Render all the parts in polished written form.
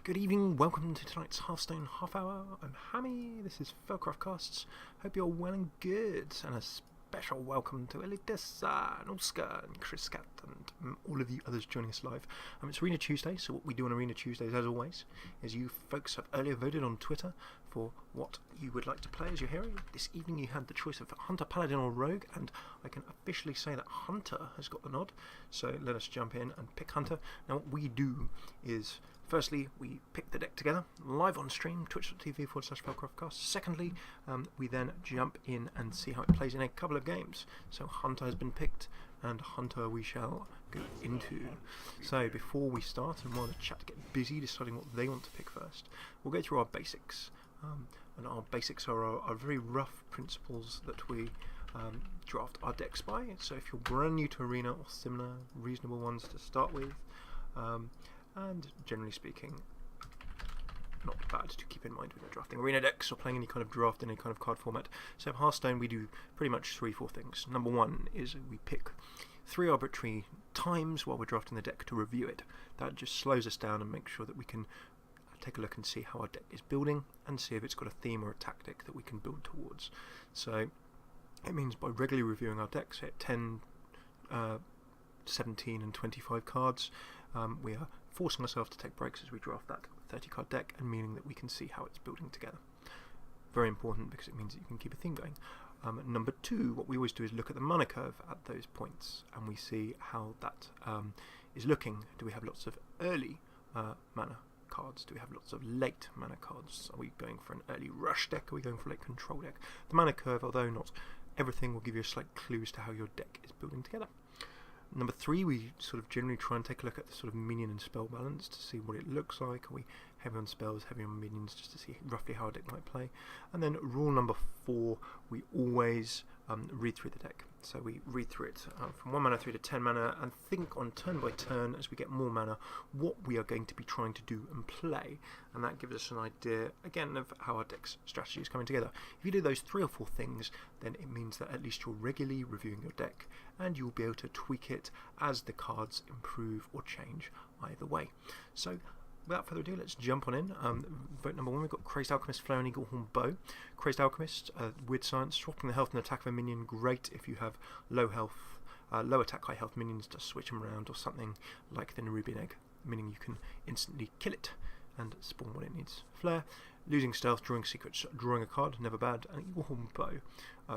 Good evening, welcome to tonight's Hearthstone half hour. I'm Hammy, this is FailCraft Casts. Hope you're well and good, and a special welcome to Elitessa and Oscar and Chris Cat and all of you others joining us live. It's Arena Tuesday, so what we do on Arena Tuesdays, as always, is you folks have earlier voted on Twitter for what you would like to play as your hero. This evening you had the choice of Hunter, Paladin or Rogue, and I can officially say that Hunter has got the nod, so let us jump in and pick Hunter. Now what we do is, firstly, we pick the deck together, live on stream, twitch.tv/FailCraftCast. Secondly, we then jump in and see how it plays in a couple of games. So Hunter has been picked, and Hunter we shall go into. So before we start, and while the chat get busy deciding what they want to pick first, we'll go through our basics. And our basics are our very rough principles that we draft our decks by. So if you're brand new to Arena or similar, reasonable ones to start with. And generally speaking, not bad to keep in mind when you're drafting arena decks or playing any kind of draft in any kind of card format. So in Hearthstone we do pretty much 3-4 things. Number one is we pick 3 arbitrary times while we're drafting the deck to review it. That just slows us down and makes sure that we can take a look and see how our deck is building and see if it's got a theme or a tactic that we can build towards. So it means by regularly reviewing our decks at 10, 17 and 25 cards, we are forcing ourselves to take breaks as we draft that 30 card deck, and meaning that we can see how it's building together. Very important because it means that you can keep a theme going. Number two, what we always do is look at the mana curve at those points, and we see how that is looking. Do we have lots of early mana cards? Do we have lots of late mana cards? Are we going for an early rush deck? Are we going for a late control deck? The mana curve, although not everything, will give you a slight clues to how your deck is building together. Number three, we sort of generally try and take a look at the sort of minion and spell balance to see what it looks like. Are we heavy on spells, heavy on minions, just to see roughly how a deck might play. And then rule number 4, we always read through the deck. So we read through it from 1 mana through to 10 mana and think on turn by turn as we get more mana what we are going to be trying to do and play. And that gives us an idea, again, of how our deck's strategy is coming together. If you do those 3 or 4 things, then it means that at least you're regularly reviewing your deck and you'll be able to tweak it as the cards improve or change either way. So without further ado, let's jump on in. Vote number 1, we've got Crazed Alchemist, Flare and Eaglehorn Bow. Crazed Alchemist, weird science, swapping the health and attack of a minion, great if you have low health, low attack, high health minions to switch them around, or something like the Nerubian Egg, meaning you can instantly kill it and spawn what it needs. Flare, losing stealth, drawing secrets, drawing a card, never bad. And Eaglehorn Bow,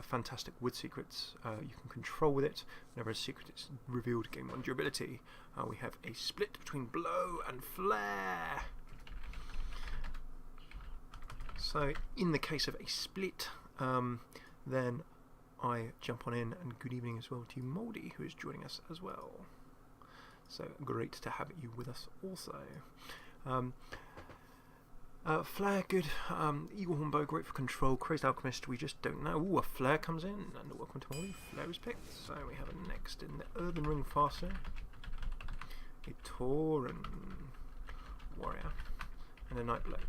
fantastic with secrets. You can control with it. Whenever a secret is revealed, gain 1 durability. We have a split between Blow and Flare. So in the case of a split, then I jump on in, and good evening as well to you, Mouldy, who is joining us as well. So great to have you with us also. Flare, good. Eaglehorn Bow, great for control. Crazed Alchemist, we just don't know. Ooh, a Flare comes in, and welcome to Molly. Flare is picked. So we have a next in the Earthen Ring Farseer, a Tauren Warrior, and a Nightblade.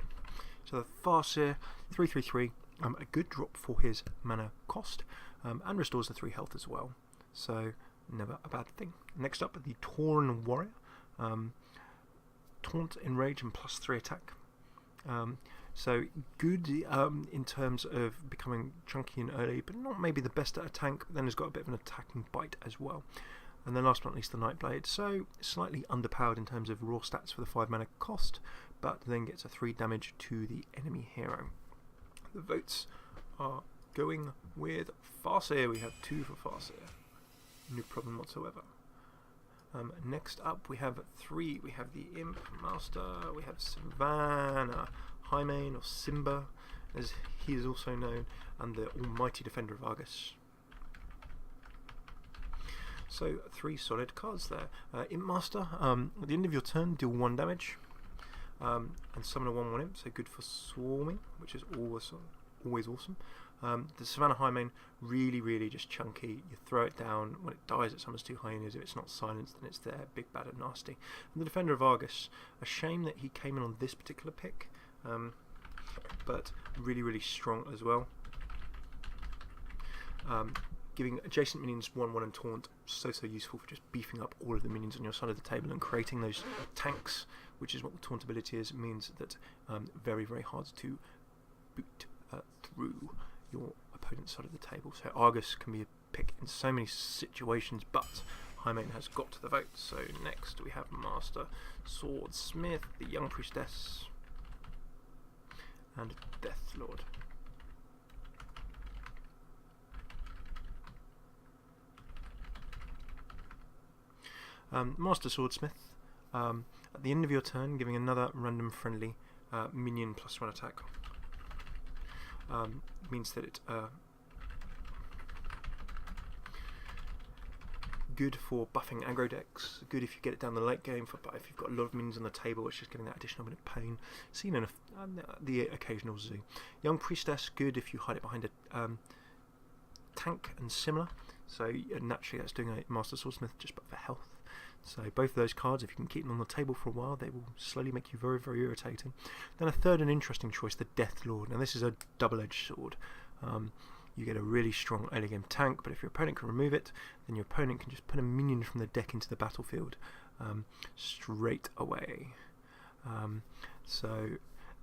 So the Farseer, 3/3/3, a good drop for his mana cost, and restores the 3 health as well. So never a bad thing. Next up, the Tauren Warrior, Taunt, Enrage, and +3 attack. So good in terms of becoming chunky and early, but not maybe the best at a tank, but then has got a bit of an attacking bite as well. And then last but not least, the Nightblade, so slightly underpowered in terms of raw stats for the 5 mana cost, but then gets a 3 damage to the enemy hero. The votes are going with Farseer. We have 2 for Farseer, no problem whatsoever. Next up we have 3. We have the Imp Master, we have Savannah, Highmane, or Simba as he is also known, and the Almighty Defender of Argus. So 3 solid cards there. Imp Master, at the end of your turn deal 1 damage, and summon a 1/1 Imp, so good for swarming, which is always awesome. The Savannah Highmane, really just chunky. You throw it down, when it dies it summons 2 hyenas. If it's not silenced, then it's there, big, bad and nasty. And the Defender of Argus, a shame that he came in on this particular pick, but really strong as well. giving adjacent minions 1/1 and taunt, so useful for just beefing up all of the minions on your side of the table and creating those tanks, which is what the taunt ability is. It means that very, very hard to boot through your opponent's side of the table. So Argus can be a pick in so many situations, but Highmane has got to the vote. So next we have Master Swordsmith, the Young Priestess, and Deathlord. Master Swordsmith, at the end of your turn, giving another random friendly minion +1 attack. Means that it good for buffing aggro decks, good if you get it down the late game, but if you've got a lot of minions on the table, it's just giving that additional bit of pain. Seen in the occasional zoo. Young Priestess, good if you hide it behind a tank and similar. So naturally that's doing a Master Swordsmith just for health. So both of those cards, if you can keep them on the table for a while, they will slowly make you very, very irritating. Then a third and interesting choice, the Deathlord. Now this is a double-edged sword. You get a really strong early game tank, but if your opponent can remove it, then your opponent can just put a minion from the deck into the battlefield straight away. So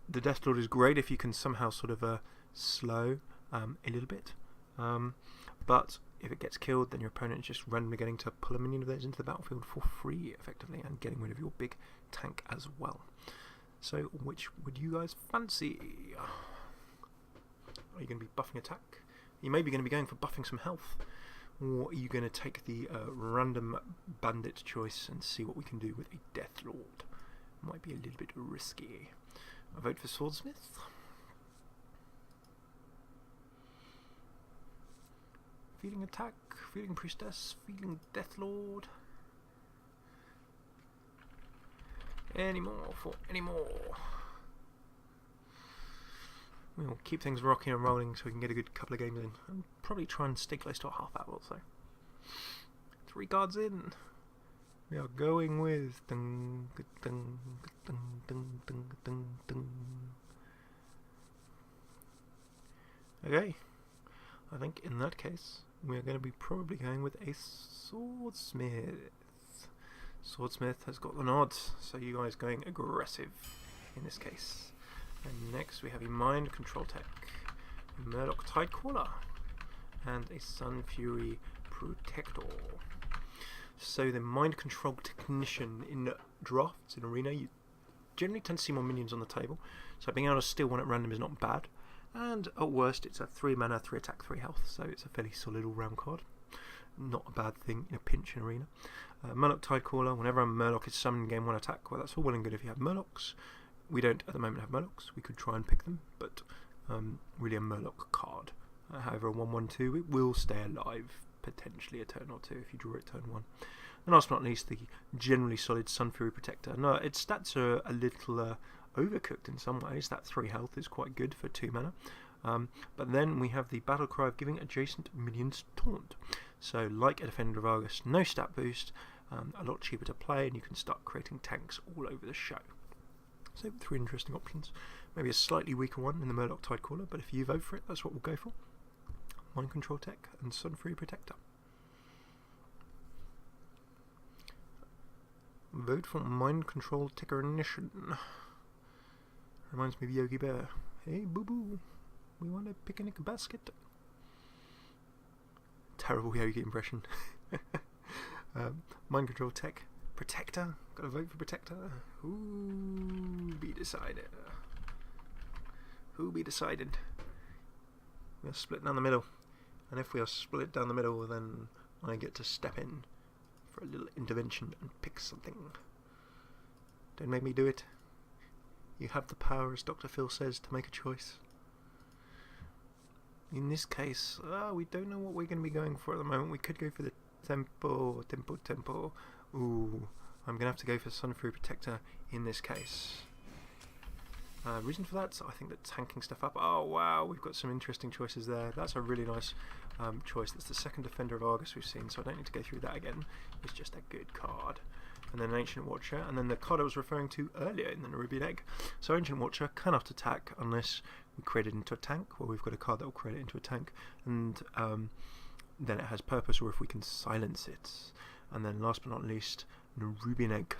the Deathlord is great if you can somehow sort of slow a little bit. But if it gets killed, then your opponent is just randomly getting to pull a minion of theirs into the battlefield for free, effectively, and getting rid of your big tank as well. So, which would you guys fancy? Are you going to be buffing attack? You may be going to be going for buffing some health. Or are you going to take the random bandit choice and see what we can do with a Deathlord? Might be a little bit risky. I vote for Swordsmith. Feeling attack, feeling priestess, feeling Deathlord. Any more for any more. We'll keep things rocking and rolling so we can get a good couple of games in. And probably try and stay close to a half hour or so. 3 cards in. We are going with dun, dun, dun, dun, dun, dun, dun. Okay. I think in that case we're going to be probably going with a Swordsmith. Swordsmith has got the nod, so you guys going aggressive in this case. And next we have a Mind Control Tech, a Murloc Tidecaller, and a Sun Fury Protector. So the Mind Control Technician in drafts, in Arena, you generally tend to see more minions on the table, so being able to steal one at random is not bad. And at worst it's a 3 mana, 3 attack, 3 health, so it's a fairly solid all-round card. Not a bad thing in a pinch in Arena. Murloc Tidecaller, whenever a Murloc is summoned in game 1 attack, well that's all well and good if you have Murlocs. We don't at the moment have Murlocs, we could try and pick them, but really a Murloc card. However, a 1/1/2, it will stay alive, potentially a turn or 2 if you draw it turn 1. And last but not least, the generally solid Sun Fury Protector. No, its stats are a little overcooked in some ways. That 3 health is quite good for 2 mana. But then we have the Battle Cry of giving adjacent minions taunt. So like a Defender of Argus, no stat boost, a lot cheaper to play, and you can start creating tanks all over the show. So 3 interesting options. Maybe a slightly weaker one in the Murloc Tidecaller, but if you vote for it, that's what we'll go for. Mind Control Tech and Sun Fury Protector. Vote for Mind Control Technician. Reminds me of Yogi Bear. Hey, boo-boo, we want a picnic basket. Terrible Yogi impression. Mind Control Tech. Protector. Gotta vote for Protector. Who be decided? Who be decided? We're split down the middle. And if we are split down the middle, then I get to step in for a little intervention and pick something. Don't make me do it. You have the power, as Dr. Phil says, to make a choice. In this case, we don't know what we're going to be going for at the moment. We could go for the Tempo. Ooh, I'm going to have to go for Sun Fury Protector in this case. Reason for that, I think that tanking stuff up. Oh wow, we've got some interesting choices there. That's a really nice choice. That's the second Defender of Argus we've seen, so I don't need to go through that again. It's just a good card. And then an Ancient Watcher, and then the card I was referring to earlier in the Nerubian Egg. So Ancient Watcher cannot attack unless we create it into a tank. Well, we've got a card that will create it into a tank, and then it has purpose, or if we can silence it. And then last but not least, Nerubian Egg.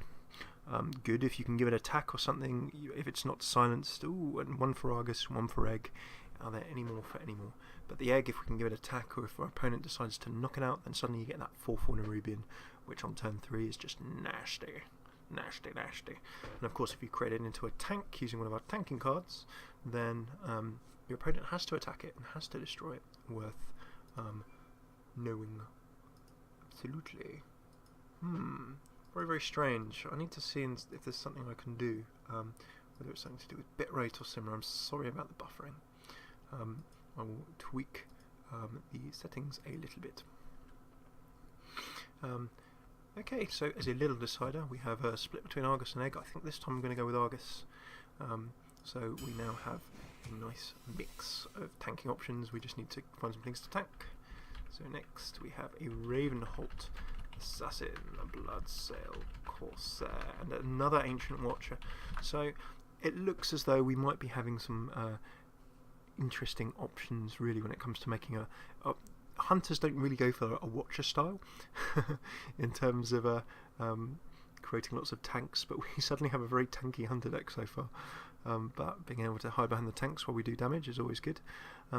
Good if you can give it attack or something, if it's not silenced. Ooh, and one for Argus, one for Egg. Are there any more for any more? But the Egg, if we can give it attack, or if our opponent decides to knock it out, then suddenly you get that 4/4 Nerubian, which on turn 3 is just nasty. Nasty, nasty. And of course, if you create it into a tank using one of our tanking cards, then your opponent has to attack it and has to destroy it. Worth knowing. Absolutely. Very, very strange. I need to see if there's something I can do, whether it's something to do with bitrate or similar. I'm sorry about the buffering. I will tweak the settings a little bit. Okay, so as a little decider, we have a split between Argus and Egg. I think this time I'm going to go with Argus. So we now have a nice mix of tanking options. We just need to find some things to tank. So next we have a Ravenholt Assassin, a Bloodsail Corsair, and another Ancient Watcher. So it looks as though we might be having some interesting options really when it comes to making a hunters don't really go for a Watcher style in terms of creating lots of tanks, but we suddenly have a very tanky hunter deck so far. But being able to hide behind the tanks while we do damage is always good.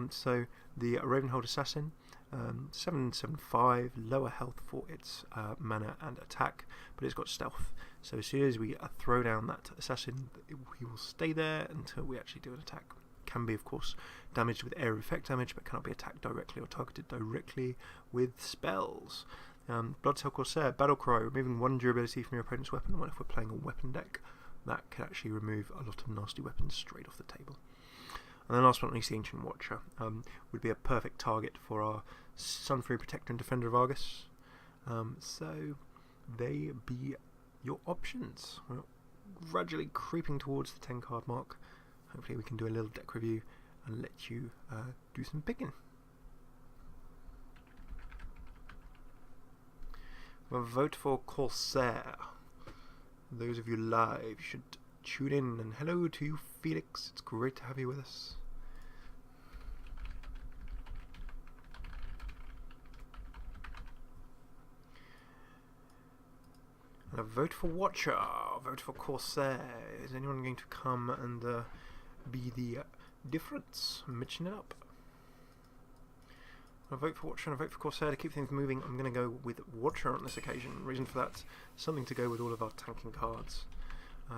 So the Ravenhold Assassin, 7/7/5, lower health for its mana and attack, but it's got stealth. So as soon as we throw down that assassin, he will stay there until we actually do an attack. Can be, of course, damaged with area effect damage, but cannot be attacked directly or targeted directly with spells. Bloodsail Corsair, Battlecry, removing 1 durability from your opponent's weapon. Well, if we're playing a weapon deck, that can actually remove a lot of nasty weapons straight off the table. And then last but not least, the Ancient Watcher would be a perfect target for our Sunfury Protector and Defender of Argus. So they be your options. We're gradually creeping towards the 10 card mark. Hopefully we can do a little deck review and let you do some picking. We'll vote for Corsair. Those of you live should tune in, and hello to you, Felix. It's great to have you with us. And a vote for Watcher. Vote for Corsair. Is anyone going to come and be the difference? Mitching it up. I vote for Watcher and I vote for Corsair to keep things moving. I'm going to go with Watcher on this occasion. Reason for that, something to go with all of our tanking cards.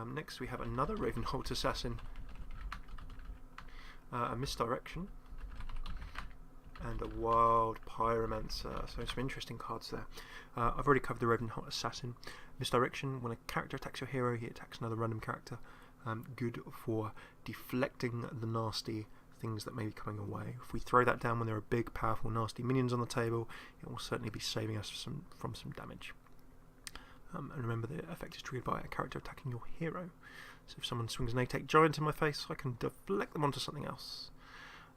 Next we have another Ravenholt Assassin, a Misdirection, and a Wild Pyromancer. So some interesting cards there. I've already covered the Ravenholt Assassin. Misdirection, when a character attacks your hero, he attacks another random character. Good for deflecting the nasty things that may be coming away. If we throw that down when there are big, powerful, nasty minions on the table, it will certainly be saving us from some damage. And remember, the effect is triggered by a character attacking your hero. So if someone swings an 8/8 giant in my face, I can deflect them onto something else.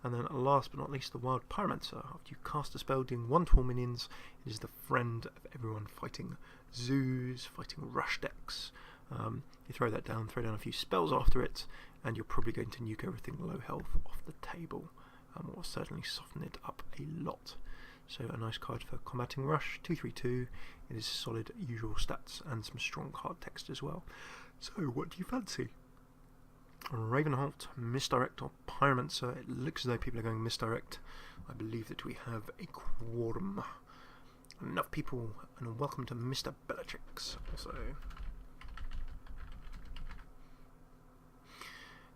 And then last but not least, the Wild Pyromancer. After you cast a spell dealing 1 to all minions, it is the friend of everyone fighting zoos, fighting rush decks. You throw that down, throw down a few spells after it, and you're probably going to nuke everything low health off the table. Will certainly soften it up a lot. So a nice card for combating rush, 2/3/2. It is solid usual stats and some strong card text as well. So what do you fancy? Ravenholt, Misdirect or Pyromancer? It looks as though people are going Misdirect. I believe that we have a quorum. Enough people, and welcome to Mr. Bellatrix also.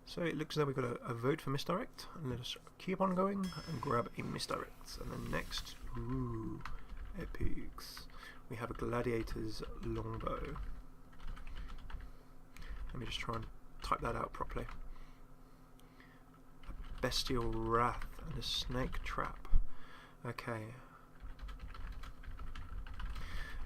So it looks as though we've got a vote for Misdirect, and let us keep on going and grab a Misdirect. And then next, epics. We have a Gladiator's Longbow. Let me just try and type that out properly. A Bestial Wrath and a Snake Trap. Okay.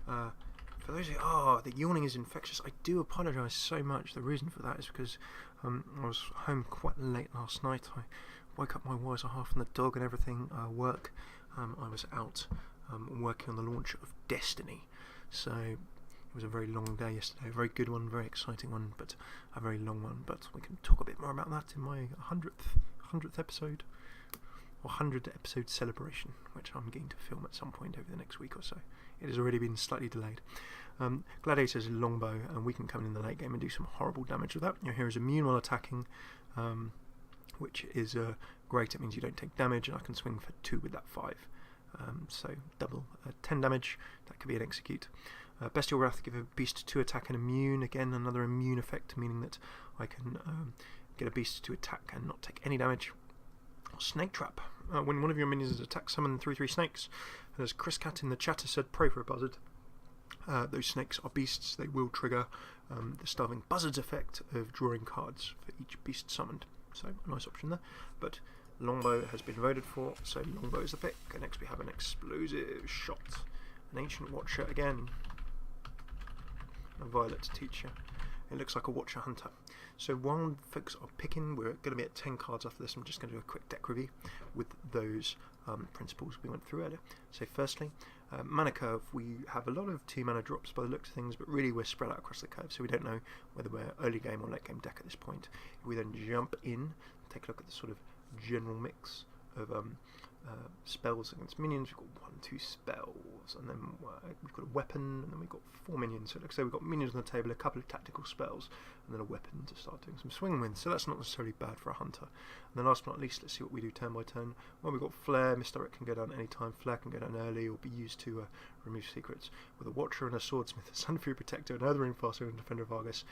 For those of you, the yawning is infectious. I do apologise so much. The reason for that is because I was home quite late last night. I woke up my wiser half and the dog and everything. Work. I was out working on the launch of Destiny. So it was a very long day yesterday. A very good one, very exciting one, but a very long one. But we can talk a bit more about that in my 100th episode. 100 episode celebration, which I'm going to film at some point over the next week or so. It has already been slightly delayed. Gladiator's longbow, and we can come in the late game and do some horrible damage with that. Your hero is immune while attacking, which is great. It means you don't take damage, and I can swing for 2 with that 5. So double 10 damage. That could be an execute. Bestial Wrath, give a beast 2 attack and immune. Again, another immune effect, meaning that I can get a beast to attack and not take any damage. Snake Trap. When one of your minions is attacked, summon 3/3 snakes. And as Chris Cat in the chat has said, pray for a buzzard. Those snakes are beasts. They will trigger the Starving Buzzard's effect of drawing cards for each beast summoned. So, a nice option there. But Longbow has been voted for, so Longbow is the pick. And next we have an Explosive Shot. An Ancient Watcher again. A Violet Teacher. It looks like a Watcher Hunter. So while folks are picking, we're going to be at 10 cards after this. I'm just going to do a quick deck review with those principles we went through earlier. So firstly, mana curve. We have a lot of 2 mana drops by the looks of things, but really we're spread out across the curve, so we don't know whether we're early game or late game deck at this point. If we then jump in, take a look at the sort of general mix of spells against minions. We've got 1, 2 spells, and then we've got a weapon, and then we've got 4 minions. So it looks like we've got minions on the table, a couple of tactical spells, and then a weapon to start doing some swing with. So that's not necessarily bad for a hunter. And then last but not least, let's see what we do turn by turn. Well, we've got Flare. Misdirect can go down any time. Flare can go down early or be used to remove secrets. With a Watcher and a Swordsmith, a Sunfury Protector, an Earthring Faster, and Defender of Argus,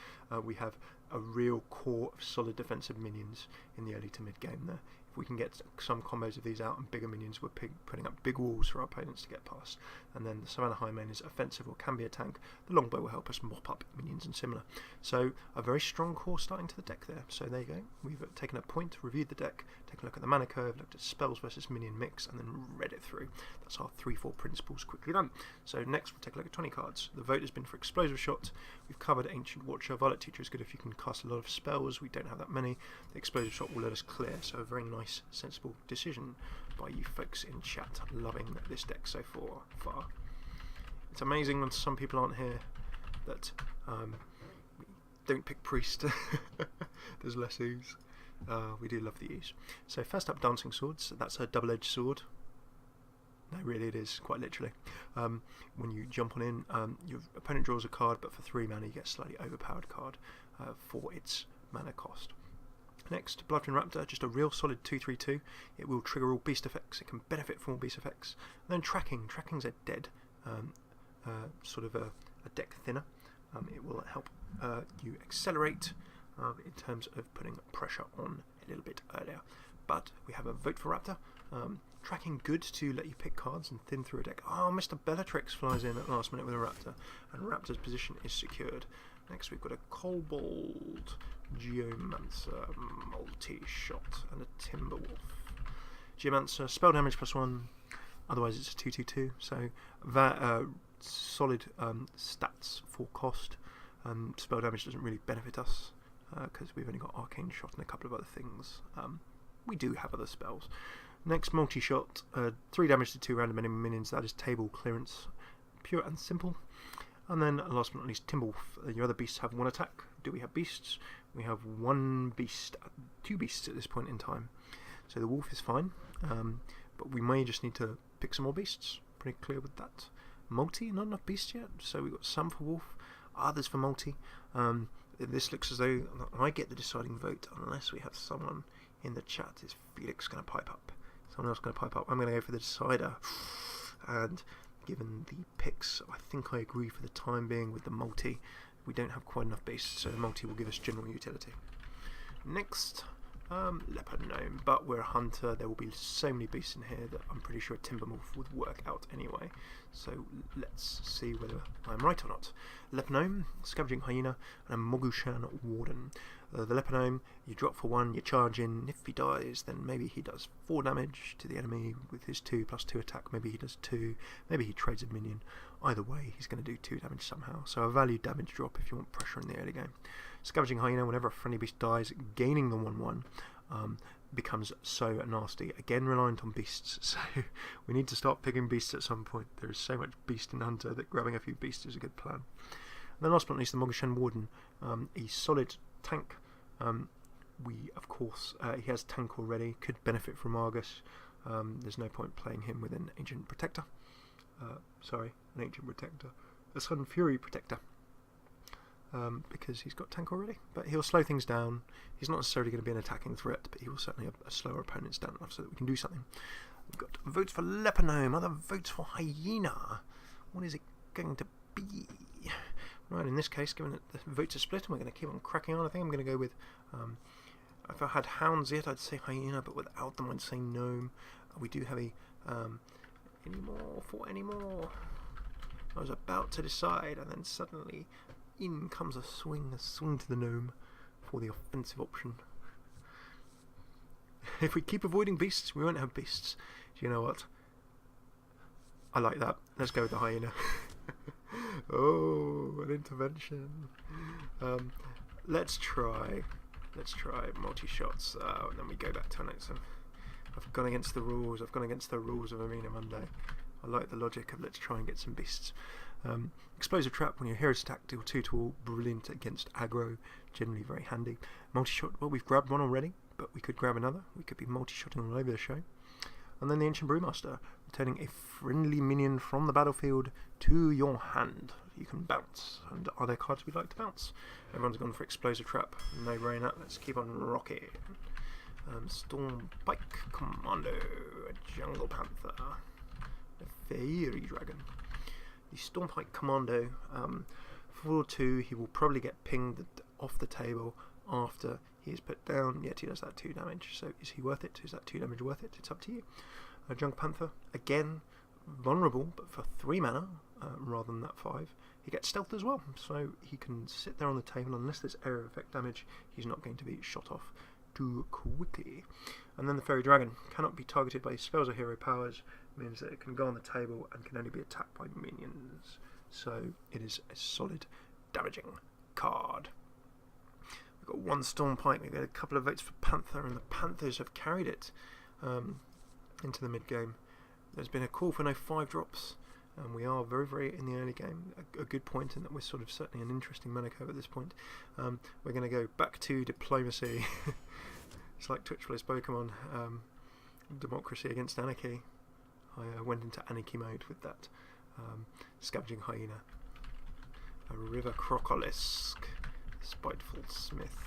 we have a real core of solid defensive minions in the early to mid game there. If we can get some combos of these out and bigger minions, we're putting up big walls for our opponents to get past. And then the Savannah Highmane is offensive or can be a tank. The Longbow will help us mop up minions and similar. So a very strong core starting to the deck there. So there you go. We've taken a point, reviewed the deck, taken a look at the mana curve, looked at spells versus minion mix, and then read it through. That's our 3-4 principles quickly done. So next we'll take a look at 20 cards. The vote has been for Explosive Shot. We've covered Ancient Watcher. Violet Teacher is good if you can cast a lot of spells. We don't have that many. The Explosive Shot will let us clear. So a very nice, sensible decision by you folks in chat. Loving this deck so far. It's amazing when some people aren't here that we don't pick Priest. There's less ooze. We do love the ooze. So first up, Dancing Swords. That's a double-edged sword. No, really it is, quite literally. When you jump on in, your opponent draws a card, but for 3 mana you get a slightly overpowered card for its mana cost. Next, Bloodfin Raptor, just a real solid 2/3/2. It will trigger all beast effects. It can benefit from all beast effects. And then Tracking. Tracking's a dead sort of a deck thinner. It will help you accelerate in terms of putting pressure on a little bit earlier. But we have a vote for Raptor. Tracking good to let you pick cards and thin through a deck. Oh, Mr. Bellatrix flies in at the last minute with a Raptor, and Raptor's position is secured. Next we've got a Kobold Geomancer multi-shot and a Timberwolf. Geomancer, spell damage +1, otherwise it's a 2/2/2, so solid stats for cost. Spell damage doesn't really benefit us because we've only got Arcane Shot and a couple of other things. We do have other spells. Next, multi-shot, 3 damage to 2 random enemy minions. That is table clearance, pure and simple. And then last but not least, Timberwolf. Your other beasts have 1 attack. Do we have beasts? We have 1 beast, 2 beasts at this point in time. So the wolf is fine, but we may just need to pick some more beasts. Pretty clear with that. Multi, not enough beasts yet, so we've got some for wolf, others for multi. This looks as though I get the deciding vote unless we have someone in the chat. Is Felix going to pipe up? Someone else going to pipe up? I'm going to go for the decider. And given the picks, I think I agree for the time being with the multi. We don't have quite enough beasts, so the multi will give us general utility. Next, Leopard Gnome, but we're a hunter. There will be so many beasts in here that I'm pretty sure a Timberwolf would work out anyway. So let's see whether I'm right or not. Leopard Gnome, Scavenging Hyena, and a Mogushan Warden. The Leopard Gnome, you drop for 1, you charge in. If he dies, then maybe he does 4 damage to the enemy with his 2+2 attack. Maybe he does 2. Maybe he trades a minion. Either way, he's going to do 2 damage somehow. So a value damage drop if you want pressure in the early game. Scavenging Hyena, whenever a friendly beast dies, gaining the 1/1 becomes so nasty. Again, reliant on beasts. So we need to start picking beasts at some point. There is so much beast in Hunter that grabbing a few beasts is a good plan. And then last but not least, the Mogushan Warden. A solid tank. Of course, he has tank already. Could benefit from Argus. There's no point playing him with an Ancient Protector. An Ancient Protector. A Sudden Fury Protector. Because he's got tank already. But he'll slow things down. He's not necessarily going to be an attacking threat, but he will certainly have a slower opponent stand enough so that we can do something. We've got votes for Leper Gnome, other votes for Hyena. What is it going to be? Right, in this case, given that the votes are split and we're going to keep on cracking on, I think I'm going to go with... if I had Hounds yet, I'd say Hyena, but without them, I'd say Gnome. We do have a... any more. I was about to decide, and then suddenly in comes a swing to the Gnome for the offensive option. If we keep avoiding beasts, we won't have beasts. Do you know what? I like that. Let's go with the Hyena. Oh, an intervention. Let's try multi-shots, and then we go back to our next one. I've gone against the rules. I've gone against the rules of Arena Monday. I like the logic of let's try and get some beasts. Explosive Trap, when your heroes attack, deal 2 to all. Brilliant against aggro. Generally very handy. Multi-shot, well, we've grabbed one already, but we could grab another. We could be multi-shotting all over the show. And then the Ancient Brewmaster, returning a friendly minion from the battlefield to your hand. You can bounce. And are there cards we'd like to bounce? Everyone's gone for Explosive Trap. No brainer. Let's keep on rocking. Storm Pike Commando, a Jungle Panther, a Fairy Dragon. The Storm Pike Commando, 4/2, he will probably get pinged off the table after he is put down, yet he does that 2 damage. So is he worth it? Is that 2 damage worth it? It's up to you. Jungle Panther, again, vulnerable, but for 3 mana rather than that 5. He gets stealth as well, so he can sit there on the table. Unless there's area effect damage, he's not going to be shot off too quickly. And then the Fairy Dragon cannot be targeted by spells or hero powers, means that it can go on the table and can only be attacked by minions. So it is a solid damaging card. We've got 1 Storm Pike, we've got a couple of votes for Panther, and the Panthers have carried it into the mid game. There's been a call for no 5-drops, and we are very, very in the early game. A good point in that we're sort of certainly an interesting mana curve at this point. We're going to go back to Diplomacy. It's like Twitch plays Pokemon. Democracy against Anarchy. I went into Anarchy mode with that. Scavenging Hyena. A River Crocolisk. Spiteful Smith.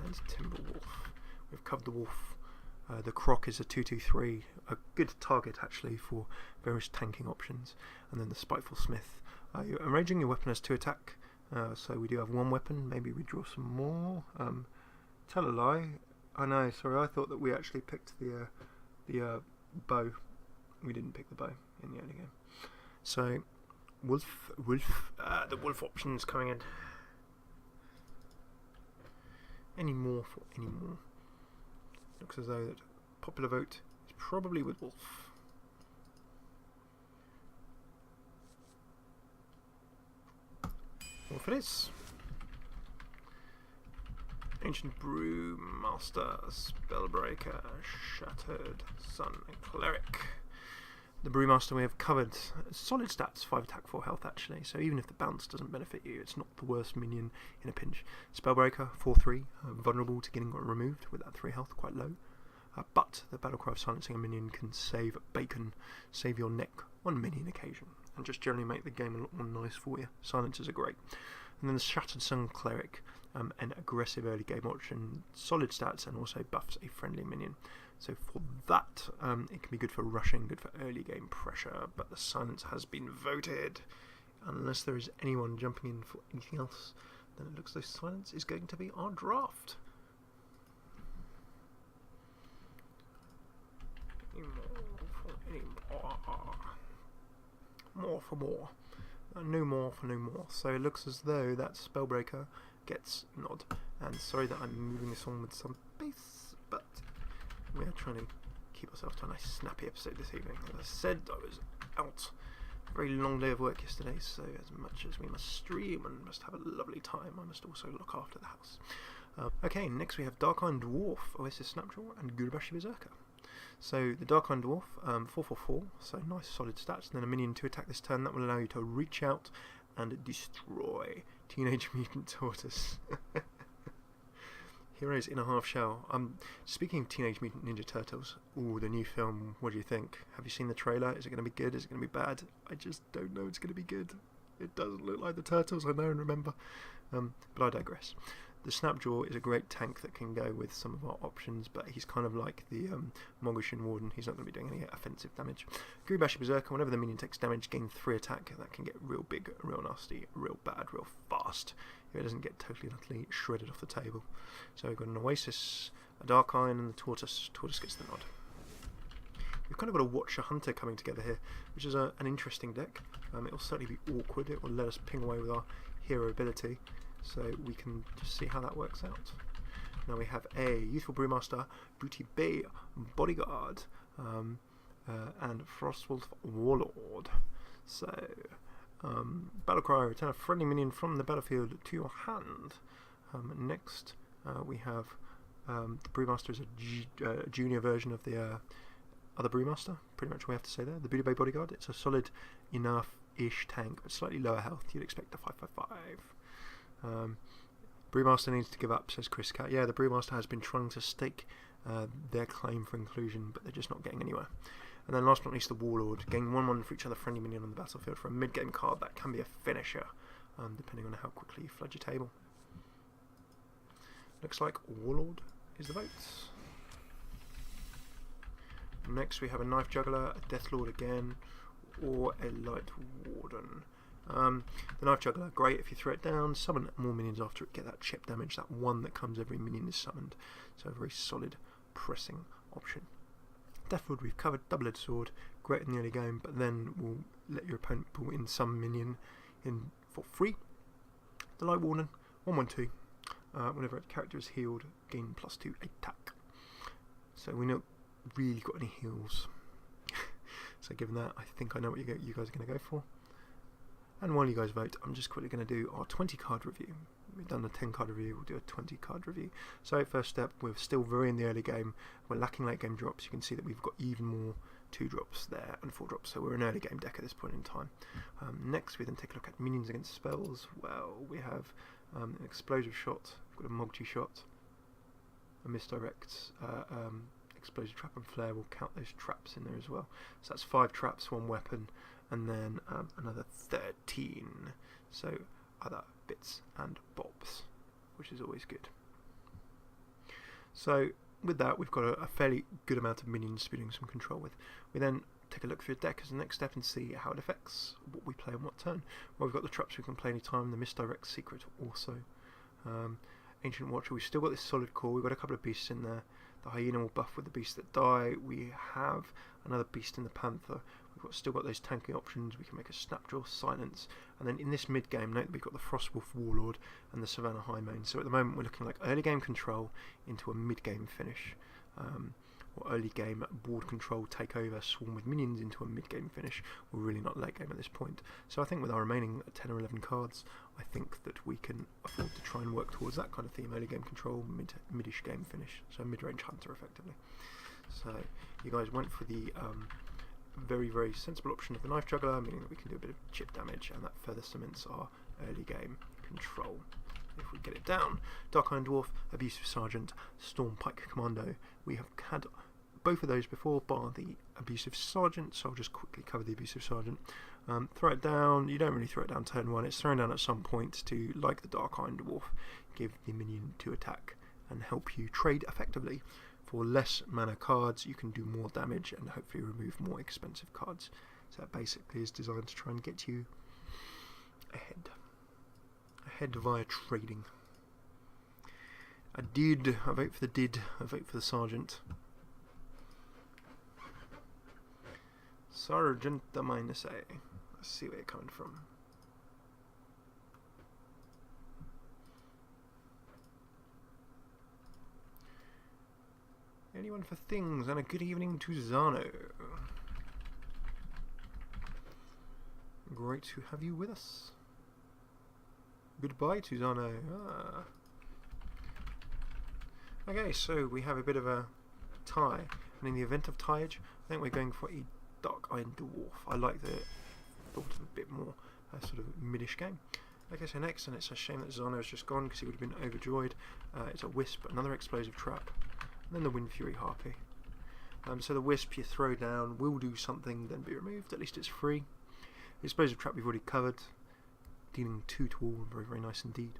And Timberwolf. We've covered the wolf. The Croc is a 2/2/3, a good target actually for various tanking options. And then the Spiteful Smith. You're arranging your weapon as 2 attack, so we do have 1 weapon. Maybe we draw some more. Tell a lie. I know. Sorry, I thought that we actually picked the bow. We didn't pick the bow in the early game. So wolf. The wolf option is coming in. Any more for any more? Looks as though that popular vote is probably with wolf. Wolf it is. Ancient Brewmaster, Spellbreaker, Shattered Sun, and Cleric. The Brewmaster we have covered. Solid stats, 5 attack, 4 health actually, so even if the bounce doesn't benefit you, it's not the worst minion in a pinch. Spellbreaker, 4/3, vulnerable to getting removed with that 3 health, quite low. But the Battlecry of Silencing a minion can save bacon, save your neck on many an occasion, and just generally make the game a lot more nice for you. Silencers are great. And then the Shattered Sun Cleric, an aggressive early game option, solid stats, and also buffs a friendly minion. So for that, it can be good for rushing, good for early game pressure, but the silence has been voted. Unless there is anyone jumping in for anything else, then it looks like silence is going to be our draft. More for more. No more for no more. So it looks as though that Spellbreaker gets nod. And sorry that I'm moving this on with some pace, but we are trying to keep ourselves to a nice snappy episode this evening. As I said, I was out. A very long day of work yesterday, so as much as we must stream and must have a lovely time, I must also look after the house. Okay, next we have Dark Iron Dwarf, Oasis Snapjaw, and Gurubashi Berserker. So the Dark Iron Dwarf, 4/4/4, so nice solid stats, and then a minion to attack this turn. That will allow you to reach out and destroy Teenage Mutant Tortoise. Heroes in a Half Shell. Speaking of Teenage Mutant Ninja Turtles, ooh, the new film, what do you think? Have you seen the trailer? Is it going to be good? Is it going to be bad? I just don't know it's going to be good. It doesn't look like the Turtles I know and remember. But I digress. The Snapjaw is a great tank that can go with some of our options, but he's kind of like the Mogushin Warden. He's not going to be doing any offensive damage. Gurubashi Berserker, whenever the minion takes damage, gain 3 attack. That can get real big, real nasty, real bad, real fast, if it doesn't get totally and utterly shredded off the table. So we've got an Oasis, a Dark Iron, and the Tortoise. Tortoise gets the nod. We've kind of got a Watcher Hunter coming together here, which is an interesting deck. It will certainly be awkward. It will let us ping away with our hero ability. So we can just see how that works out. Now we have a Youthful Brewmaster, Booty Bay Bodyguard, and Frostwolf Warlord. So, Battlecry, return a friendly minion from the battlefield to your hand. Next, we have the Brewmaster is a junior version of the other Brewmaster, pretty much we have to say there. The Booty Bay Bodyguard, it's a solid enough-ish tank, but slightly lower health. You'd expect a 5/5/5. Brewmaster needs to give up, says Chris Cat. Yeah, the Brewmaster has been trying to stake their claim for inclusion, but they're just not getting anywhere. And then last but not least, the Warlord. Gain 1/1 for each other friendly minion on the battlefield for a mid-game card. That can be a finisher, depending on how quickly you flood your table. Looks like Warlord is the votes. Next we have a Knife Juggler, a Death Lord again, or a Light Warden. The Knife Juggler, great if you throw it down, summon more minions after it, get that chip damage, that 1 that comes every minion is summoned. So a very solid pressing option. Death Lord we've covered, double-edged sword, great in the early game, but then we'll let your opponent pull in some minion in for free. The Light Warden, 1/1/2. Whenever a character is healed, gain +2 attack. So we not really got any heals. So given that, I think I know what you guys are going to go for. And while you guys vote, I'm just quickly going to do our 20 card review. We've done a 10 card review, we'll do a 20 card review. So first step, we're still very in the early game. We're lacking late game drops. You can see that we've got even more 2 drops there and 4 drops. So we're an early game deck at this point in time. Next, we then take a look at minions against spells. Well, we have an explosive shot. We've got a Mogchi shot, a misdirect, explosive trap and flare. We'll count those traps in there as well. So that's 5 traps, 1 weapon. And then another 13, so other bits and bobs, which is always good. So with that, we've got a fairly good amount of minions to be doing some control with. We then take a look for your deck as the next step and see how it affects what we play on what turn. Well, we've got the traps we can play anytime, the misdirect secret also. Ancient Watcher, we've still got this solid core, we've got a couple of beasts in there. The Hyena will buff with the beasts that die. We have another beast in the Panther. We've still got those tanking options. We can make a Snapjaw, Silence, and then in this mid game, note that we've got the Frostwolf Warlord and the Savannah Highmane. So at the moment, we're looking like early game control into a mid game finish, or early game board control takeover, swarm with minions into a mid game finish. We're really not late game at this point. So I think with our remaining 10 or 11 cards, I think that we can afford to try and work towards that kind of theme: early game control, midish game finish. So mid-range hunter, effectively. So you guys went for the very, very sensible option of the Knife Juggler, meaning that we can do a bit of chip damage, and that further cements our early game control. If we get it down, Dark Iron Dwarf, Abusive Sergeant, Storm Pike Commando. We have had both of those before, bar the Abusive Sergeant, so I'll just quickly cover the Abusive Sergeant. Throw it down. You don't really throw it down turn 1. It's thrown down at some point to, like the Dark Iron Dwarf, give the minion 2 attack and help you trade effectively. For less mana cards, you can do more damage and hopefully remove more expensive cards. So that basically is designed to try and get you ahead. Ahead via trading. I vote for the Did, I vote for the Sergeant. Sergeant the minus A. Let's see where you're coming from. Anyone for things, and a good evening to Zano. Great to have you with us. Goodbye to Zano. Okay, so we have a bit of a tie, and in the event of tieage, I think we're going for a Dark Iron Dwarf. I like the thought of a bit more sort of midish game. Okay, so next, and it's a shame that Zano has just gone because he would have been overjoyed. It's a Wisp, another explosive trap, and then the Wind Fury Harpy. So the Wisp you throw down will do something, then be removed. At least it's free. The explosive trap we've already covered, dealing 2 to all, very, very nice indeed.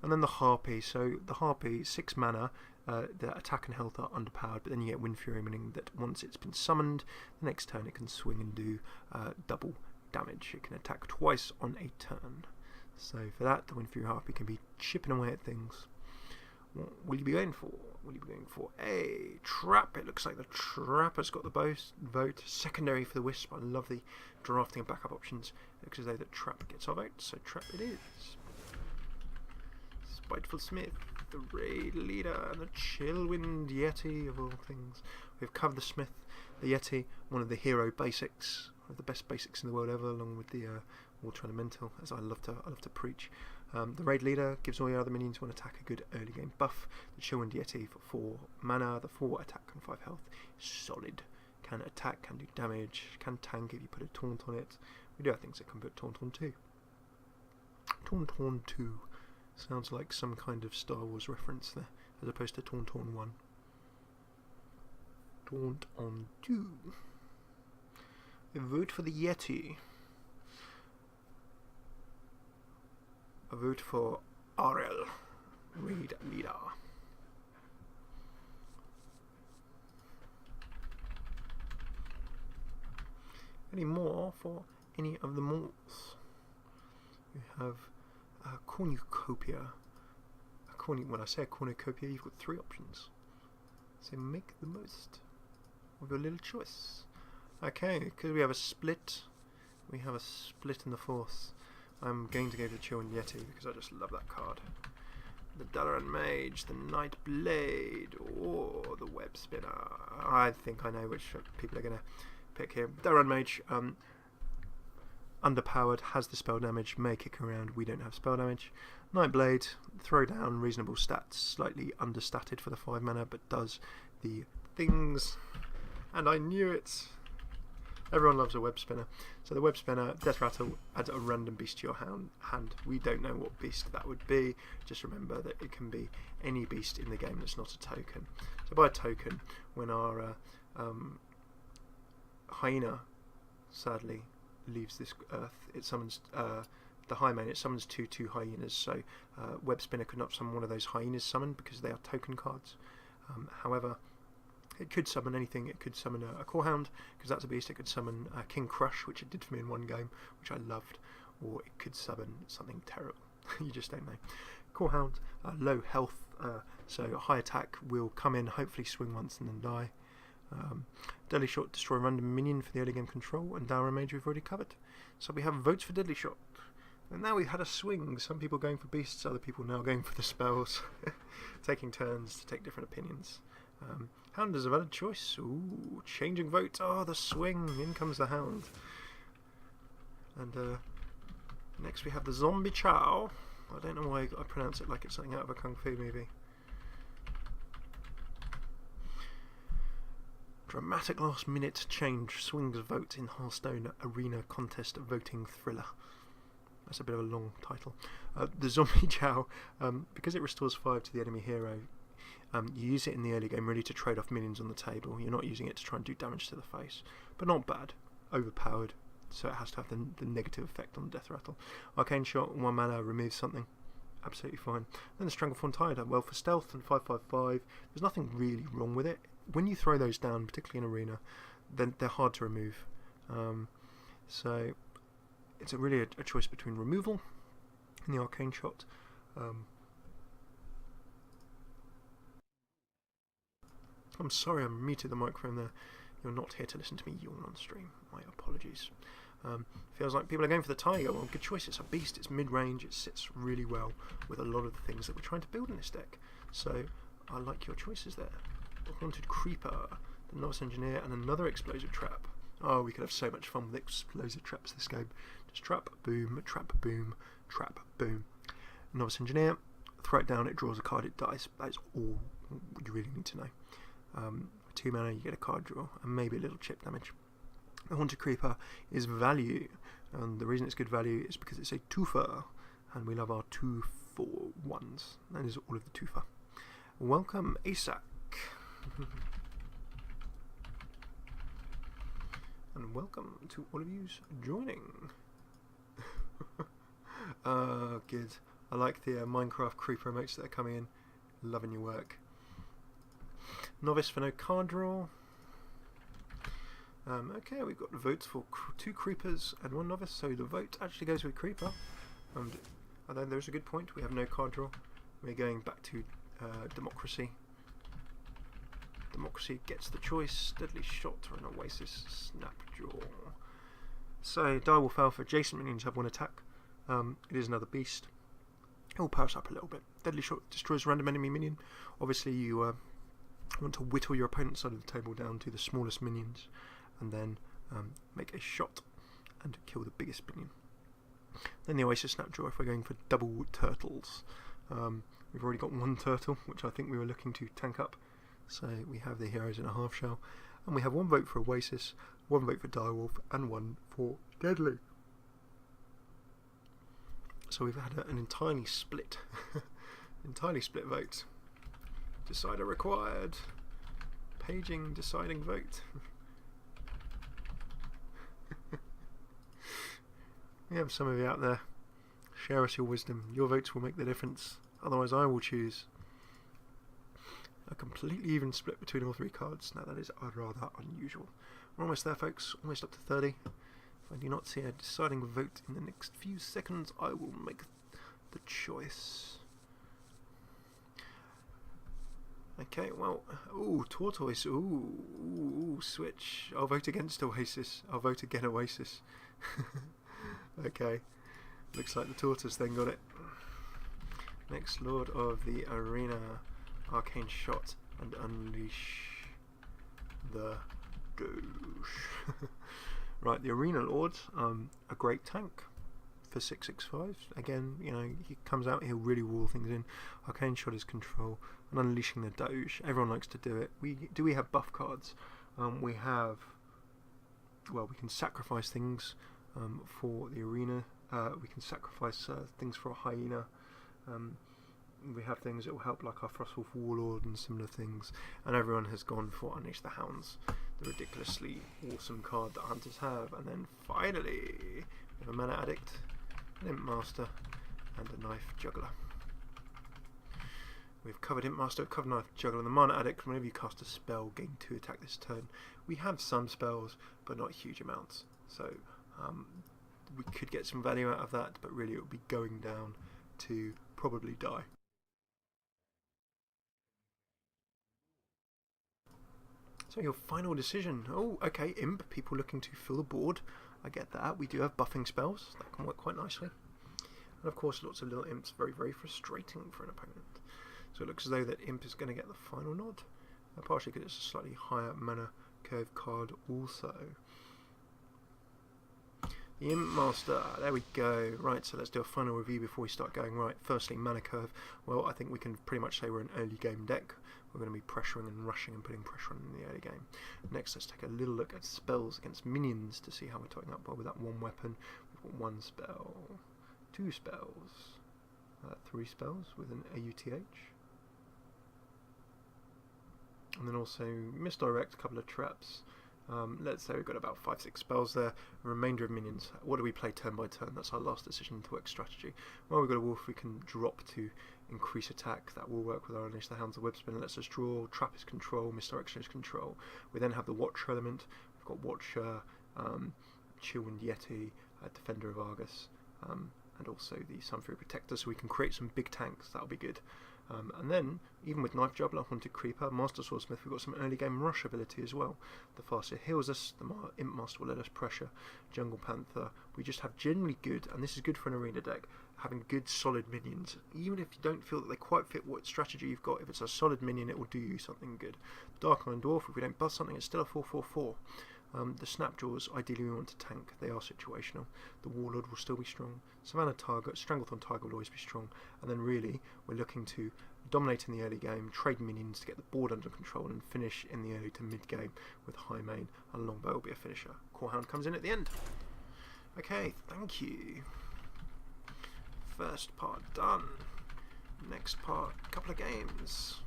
And then the Harpy. So the Harpy, 6 mana, the attack and health are underpowered, but then you get Wind Fury, meaning that once it's been summoned, the next turn it can swing and do double damage. It can attack twice on a turn. So for that, the Wind Fury Harpy can be chipping away at things. What will you be going for? Will you be going for a trap? It looks like the trap has got the vote. Secondary for the Wisp. I love the drafting of backup options. It looks as though the trap gets our vote, so trap it is. Spiteful Smith, the Raid Leader, and the Chillwind Yeti of all things. We've covered the Smith, the Yeti, one of the hero basics, one of the best basics in the world ever, along with the Water Elemental, as I love to preach. The Raid Leader gives all your other minions one attack a good early game buff. The Chillwind Yeti for 4 mana, the 4 attack and 5 health. Solid. Can attack, can do damage, can tank if you put a taunt on it. We do have things that can put taunt on too. Taunt on 2. Sounds like some kind of Star Wars reference there, as opposed to Taunt on 1. Taunt on 2. A vote for the Yeti. A vote for Arel, Raid Leader. Any more for any of the malls? We have a cornucopia. When I say a cornucopia, you've got 3 options. So make the most of your little choice. Okay, because we have a split. We have a split in the 4th. I'm going to go to the Chillwind Yeti because I just love that card. The Dalaran Mage, the Night Blade, or the Web Spinner. I think I know which people are going to pick here. Dalaran Mage, underpowered, has the spell damage, may kick around, we don't have spell damage. Night Blade, throw down, reasonable stats, slightly understated for the 5 mana, but does the things. And I knew it! Everyone loves a Web Spinner. So the Web Spinner, Death Rattle, adds a random beast to your hand. We don't know what beast that would be. Just remember that it can be any beast in the game that's not a token. So by a token, when our hyena, sadly, leaves this earth, it summons the Highmane. It summons 2/2 hyenas. So Web Spinner could not summon one of those hyenas summoned because they are token cards. However, it could summon anything. It could summon a Corehound, because that's a beast. It could summon King Crush, which it did for me in one game, which I loved. Or it could summon something terrible. You just don't know. Corehound, low health, so high attack will come in, hopefully swing once and then die. Deadly Shot, destroy random minion for the early game control, and Dalaran Mage we've already covered. So we have votes for Deadly Shot. And now we've had a swing. Some people going for beasts, other people now going for the spells. Taking turns to take different opinions. Hound is a valid choice. Ooh, changing vote. Oh, the swing. In comes the Hound. And next we have the Zombie Chow. I don't know why I pronounce it like it's something out of a Kung Fu movie. Dramatic last minute change. Swings vote in Hearthstone Arena Contest Voting Thriller. That's a bit of a long title. The Zombie Chow, because it restores 5 to the enemy hero, you use it in the early game really to trade off minions on the table. You're not using it to try and do damage to the face. But not bad. Overpowered. So it has to have the negative effect on the Death Rattle. Arcane Shot, 1 mana, removes something. Absolutely fine. Then the Stranglethorn Tide, well for stealth and 5/5/5. There's nothing really wrong with it. When you throw those down, particularly in Arena, then they're hard to remove. So it's really a choice between removal and the Arcane Shot. I'm sorry I muted the microphone there. You're not here to listen to me yawn on stream. My apologies. Feels like people are going for the Tiger. Well, good choice. It's a beast. It's mid-range. It sits really well with a lot of the things that we're trying to build in this deck. So I like your choices there. The Haunted Creeper, the Novice Engineer, and another Explosive Trap. Oh, we could have so much fun with explosive traps this game. Just trap, boom, trap, boom, trap, boom. Novice Engineer, throw it down, it draws a card, it dies. That's all you really need to know. 2 mana, you get a card draw, and maybe a little chip damage. The Haunted Creeper is value, and the reason it's good value is because it's a twofer. and we love our 2-4-1s. That is all of the twofer. Welcome, Asak. And welcome to all of yous joining. Good. I like the Minecraft creeper emotes that are coming in. Loving your work. Novice for no card draw. Okay, we've got votes for 2 creepers and 1 novice, so the vote actually goes with creeper. And then there's a good point. We have no card draw. We're going back to democracy. Democracy gets the choice. Deadly shot or an oasis snapjaw. So die will fail for adjacent minions have 1 attack. It is another beast. It will power us up a little bit. Deadly shot destroys random enemy minion. Obviously you want to whittle your opponent's side of the table down to the smallest minions, and then make a shot and kill the biggest minion. Then the oasis snapjaw if we're going for double turtles. We've already got 1 turtle, which I think we were looking to tank up. So we have the heroes in a half shell, and we have 1 vote for oasis, 1 vote for direwolf, and 1 for deadly. So we've had an entirely split vote. Decider required. Paging deciding vote. We have some of you out there. Share us your wisdom. Your votes will make the difference. Otherwise I will choose a completely even split between all 3 cards. Now that is rather unusual. We're almost there, folks. Almost up to 30. If I do not see a deciding vote in the next few seconds, I will make the choice. Okay, well, ooh, tortoise, ooh, switch. I'll vote against Oasis. I'll vote again Oasis. Okay, looks like the tortoise then got it. Next Lord of the Arena, Arcane Shot and Unleash the Douche. Right, the Arena Lord, a great tank for 665. Again, you know, he comes out, he'll really wall things in. Arcane Shot is control, and Unleashing the Doge. Everyone likes to do it. Do we have buff cards? We have, well, we can sacrifice things for the Arena. We can sacrifice things for a Hyena. We have things that will help, like our Frostwolf Warlord and similar things. And everyone has gone for Unleash the Hounds, the ridiculously awesome card that hunters have. And then finally, we have a Mana Addict, an Imp Master, and a Knife Juggler. We've covered Imp Master, we've covered Knife Juggler, and the Mana Addict. Whenever you cast a spell, gain 2 attack this turn. We have some spells, but not huge amounts. So we could get some value out of that, but really it would be going down to probably die. So your final decision. Oh, okay, Imp, people looking to fill the board. I get that. We do have buffing spells. That can work quite nicely. And of course, lots of little Imps, very, very frustrating for an opponent. So it looks as though that Imp is going to get the final nod. Partially because it's a slightly higher mana curve card also. The Imp Master, there we go. Right, so let's do a final review before we start going. Right, firstly, mana curve. Well, I think we can pretty much say we're an early game deck. We're going to be pressuring and rushing and putting pressure on in the early game. Next, let's take a little look at spells against minions to see how we're topping up. Well, with that 1 weapon, we've got 1 spell, 2 spells, 3 spells with an AUTH. And then also misdirect, a couple of traps. Let's say we've got about 5-6 spells there. A remainder of minions. What do we play turn by turn? That's our last decision to work strategy. Well, we've got a wolf we can drop to increase attack. That will work with our Unleash the Hounds of Webspin. Lets us draw. Trap is control. Misdirection is control. We then have the Watcher element. We've got Watcher, Chillwind Yeti, Defender of Argus, and also the Sunfury Protector. So we can create some big tanks. That'll be good. And then, even with Knife Juggler, Haunted Creeper, Master Swordsmith, we've got some early game rush ability as well. The faster it heals us, the more Imp Master will let us pressure. Jungle Panther, we just have generally good, and this is good for an arena deck, having good solid minions. Even if you don't feel that they quite fit what strategy you've got, if it's a solid minion, it will do you something good. Dark Iron Dwarf, if we don't bust something, it's still a 4/4/4. The Snapjaws, ideally we want to tank. They are situational. The Warlord will still be strong. Savannah Tiger, Stranglethorn Tiger will always be strong. And then really, we're looking to dominate in the early game, trade minions to get the board under control, and finish in the early to mid game with High Mane, and Longbow will be a finisher. Corehound comes in at the end. Okay, thank you. first part done. Next part, a couple of games.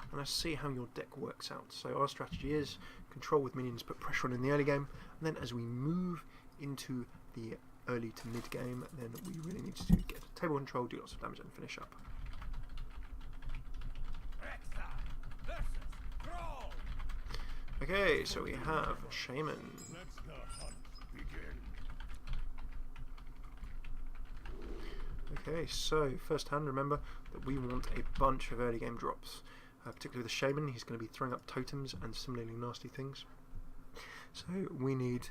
And let's see how your deck works out. So our strategy is control with minions, put pressure on in the early game, and then as we move into the early to mid game, then we really need to get table control, do lots of damage and finish up. Okay, so we have Shaman. Okay, so first hand, remember that we want a bunch of early game drops. Particularly with the Shaman, he's going to be throwing up totems and similarly nasty things. So we need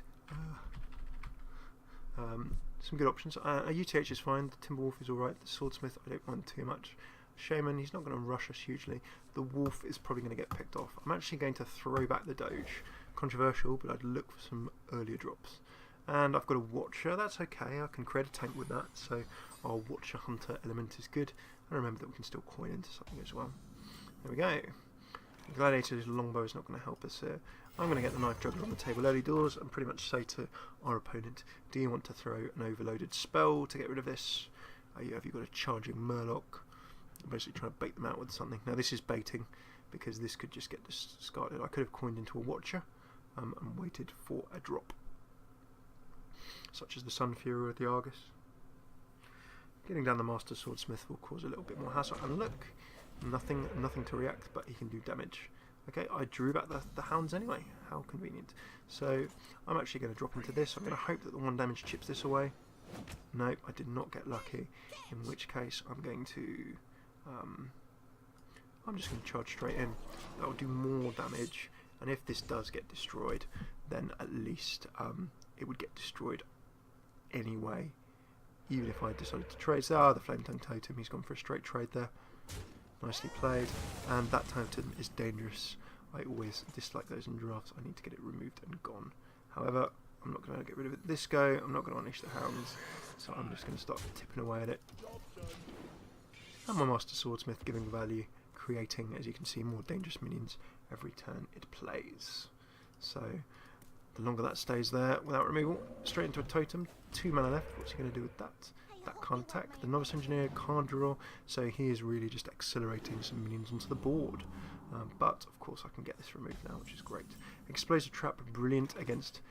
some good options. A UTH is fine, the Timberwolf is alright, the Swordsmith I don't mind too much. Shaman, he's not going to rush us hugely. The Wolf is probably going to get picked off. I'm actually going to throw back the Doge. Controversial, but I'd look for some earlier drops. And I've got a Watcher, that's okay, I can create a tank with that, so our Watcher Hunter element is good. And remember that we can still coin into something as well. There we go. Gladiator's longbow is not going to help us here. I'm going to get the Knife Juggler on the table early doors and pretty much say to our opponent, do you want to throw an overloaded spell to get rid of this? Have you got a charging Murloc? Basically trying to bait them out with something. Now this is baiting because this could just get discarded. I could have coined into a Watcher and waited for a drop, such as the Sun Fury or the Argus. Getting down the Master Swordsmith will cause a little bit more hassle. And look, nothing to react, but he can do damage. Okay, I drew back the hounds anyway. How convenient. So I'm actually going to drop into this. I'm going to hope that the 1 damage chips this away. Nope, I did not get lucky. In which case I'm going to I'm just going to charge straight in. That will do more damage, and if this does get destroyed, then at least it would get destroyed anyway, even if I decided to trade. So, the Flame Tongue Totem, he's gone for a straight trade there. Nicely played, and that totem is dangerous. I always dislike those in drafts. I need to get it removed and gone. However, I'm not going to get rid of it this go. I'm not going to unleash the hounds, so I'm just going to start tipping away at it. And my Master Swordsmith giving value, creating, as you can see, more dangerous minions every turn it plays. So the longer that stays there without removal, straight into a totem, 2 mana left. What's he going to do with that? That can't attack. The Novice Engineer can't draw, so he is really just accelerating some minions onto the board. But of course I can get this removed now, which is great. Explosive Trap, brilliant against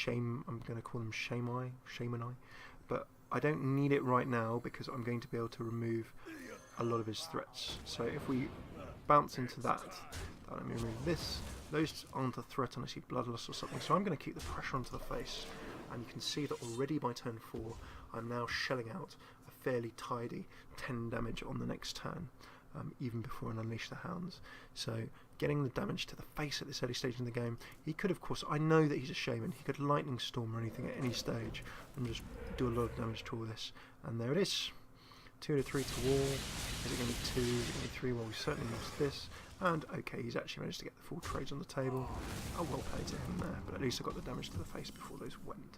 I'm going to call them Shamanai, but I don't need it right now because I'm going to be able to remove a lot of his threats. So if we bounce into that, let me remove this. Those aren't a threat unless you Bloodlust or something, so I'm going to keep the pressure onto the face. And you can see that already by turn 4 I'm now shelling out a fairly tidy 10 damage on the next turn, even before I unleash the hounds. So getting the damage to the face at this early stage in the game, he could, of course, I know that he's a Shaman, he could Lightning Storm or anything at any stage and just do a lot of damage to all this. And there it is. 2 to 3 to wall. Is it going to be 2? Is it going to be 3? Well, we certainly lost this. And okay, he's actually managed to get the full trades on the table. Oh, well played to him there, but at least I got the damage to the face before those went.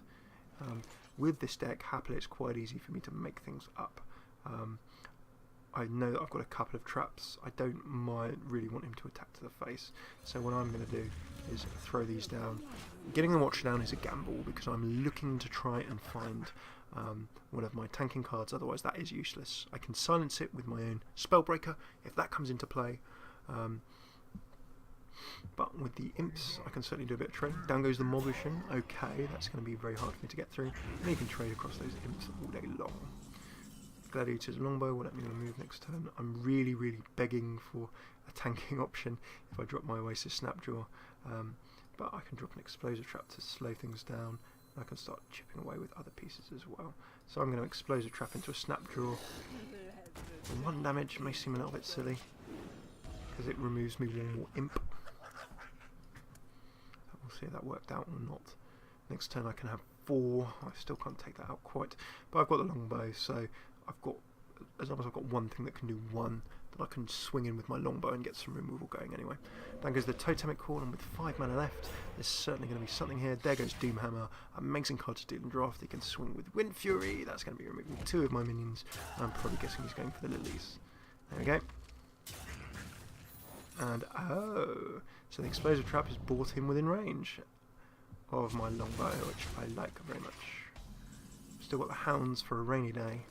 With this deck, happily, it's quite easy for me to make things up. I know that I've got a couple of traps. I don't really want him to attack to the face, so what I'm going to do is throw these down. Getting the Watcher down is a gamble because I'm looking to try and find one of my tanking cards, otherwise that is useless. I can silence it with my own Spellbreaker if that comes into play. But with the imps, I can certainly do a bit of trade. Down goes the Mogician. Okay, that's going to be very hard for me to get through. And you can trade across those imps all day long. Gladiator's longbow will let me move next turn. I'm really begging for a tanking option if I drop my Oasis Snapjaw. But I can drop an Explosive Trap to slow things down. And I can start chipping away with other pieces as well. So I'm going to Explosive Trap into a Snapjaw. 1 damage may seem a little bit silly, because it removes me one more imp. We'll see if that worked out or not. Next turn I can have 4. I still can't take that out quite, but I've got the longbow, so I've got, as long as I've got one thing that can do 1, that I can swing in with my longbow and get some removal going anyway. Down goes the Totemic Call, and with 5 mana left, there's certainly going to be something here. There goes Doomhammer, amazing card to deal in draft. He can swing with Wind Fury, that's going to be removing 2 of my minions. I'm probably guessing he's going for the Lilies. There we go. And oh, so the Explosive Trap has brought him within range of my longbow, which I like very much. Still got the hounds for a rainy day.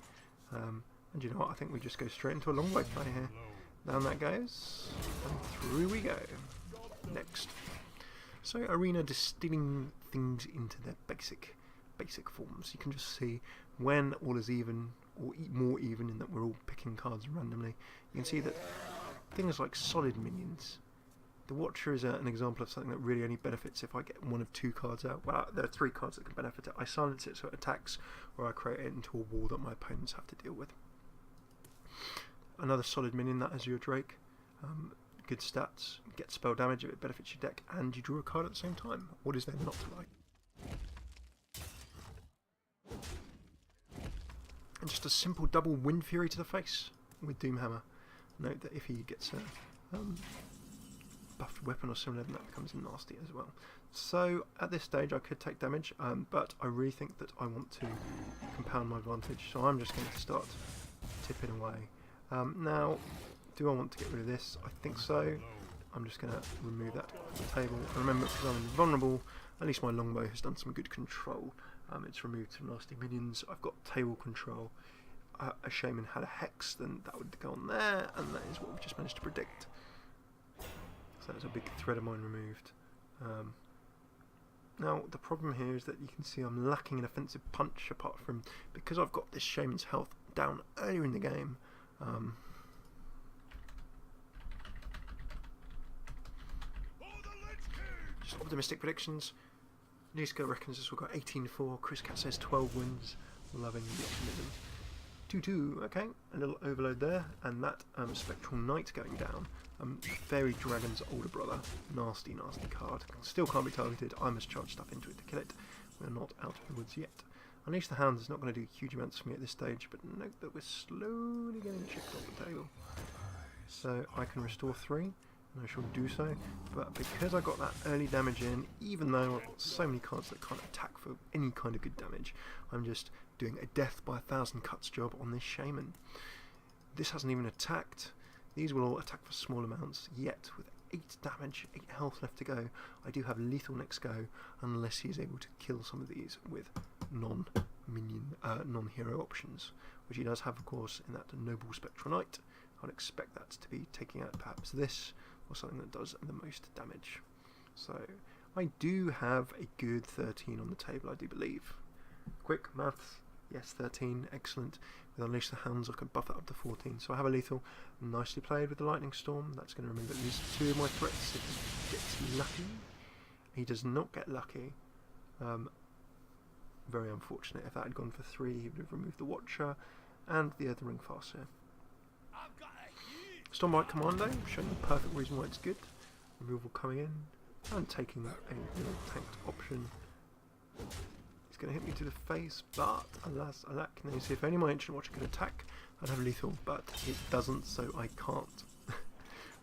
And you know what, I think we just go straight into a longbow play here. Down that goes, and through we go. Next. So Arena distilling things into their basic forms. You can just see when all is even, or more even, in that we're all picking cards randomly. You can see that things like solid minions. The Watcher is an example of something that really only benefits if I get one of 2 cards out. Well, there are 3 cards that can benefit it. I silence it so it attacks, or I create it into a wall that my opponents have to deal with. Another solid minion, that is your Drake. Good stats, get spell damage if it benefits your deck, and you draw a card at the same time. What is there not to like? And just a simple double Wind Fury to the face with Doomhammer. Note that if he gets a buffed weapon or similar, then that becomes nasty as well. So at this stage I could take damage, but I really think that I want to compound my advantage, so I'm just going to start tipping away. Now, do I want to get rid of this? I think so. I'm just going to remove that off the table. And remember, because I'm invulnerable, at least my longbow has done some good control. It's removed some nasty minions. I've got table control. A shaman had a hex, then that would go on there, and that is what we've just managed to predict. So that's a big thread of mine removed. Now, the problem here is that you can see I'm lacking an offensive punch, apart from because I've got this shaman's health down earlier in the game. Just optimistic predictions. Niska reckons this will go 18-4. Chris Cat says 12 wins. Loving the optimism. 2-2. Okay, a little overload there, and that Spectral Knight going down. Fairy Dragon's older brother. Nasty, nasty card. Still can't be targeted. I must charge stuff into it to kill it. We're not out of the woods yet. Unleash the Hound is not going to do huge amounts for me at this stage, but note that we're slowly getting chipped off the table. So I can restore 3, and I shall do so, but because I got that early damage in, even though I've got so many cards that can't attack for any kind of good damage, I'm just doing a death by 1,000 cuts job on this Shaman. This hasn't even attacked. These will all attack for small amounts, yet with 8 damage, 8 health left to go, I do have lethal next go, unless he is able to kill some of these with non-hero options, which he does have, of course, in that Noble Spectral Knight. I'd expect that to be taking out perhaps this, or something that does the most damage. So I do have a good 13 on the table, I do believe. Quick maths, yes, 13, excellent. With Unleash the Hounds I can buff it up to 14, so I have a lethal. Nicely played with the Lightning Storm. That's going to remove at least 2 of my threats if he gets lucky. He does not get lucky. Very unfortunate. If that had gone for 3, he would have removed the Watcher and the Earth Ring Farseer. Stormlight Commando, showing the perfect reason why it's good. Removal coming in and taking a tanked option. It's going to hit me to the face, but alas, alack. Now you see, if only my Ancient Watcher could attack, I'd have lethal, but it doesn't, so I can't.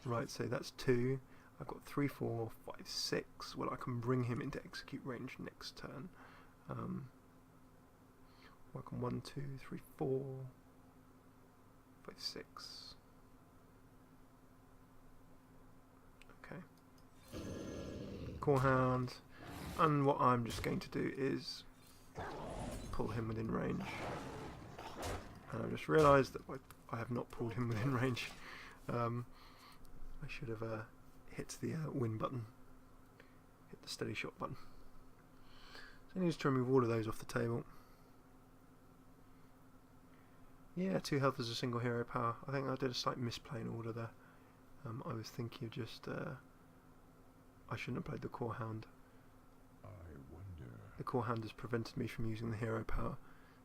Right, so that's 2. I've got 3, 4, 5, 6. Well, I can bring him into execute range next turn. Work on 1, 2, 3, 4, 5, 6. Okay. Core Hound, and what I'm just going to do is pull him within range. And I've just realised that I have not pulled him within range. I should have hit the win button, hit the steady shot button. So I need to remove all of those off the table. Yeah, 2 health as a single hero power. I think I did a slight misplay in order there. I was thinking of just I shouldn't have played the Core Hound. The Core Hound has prevented me from using the hero power.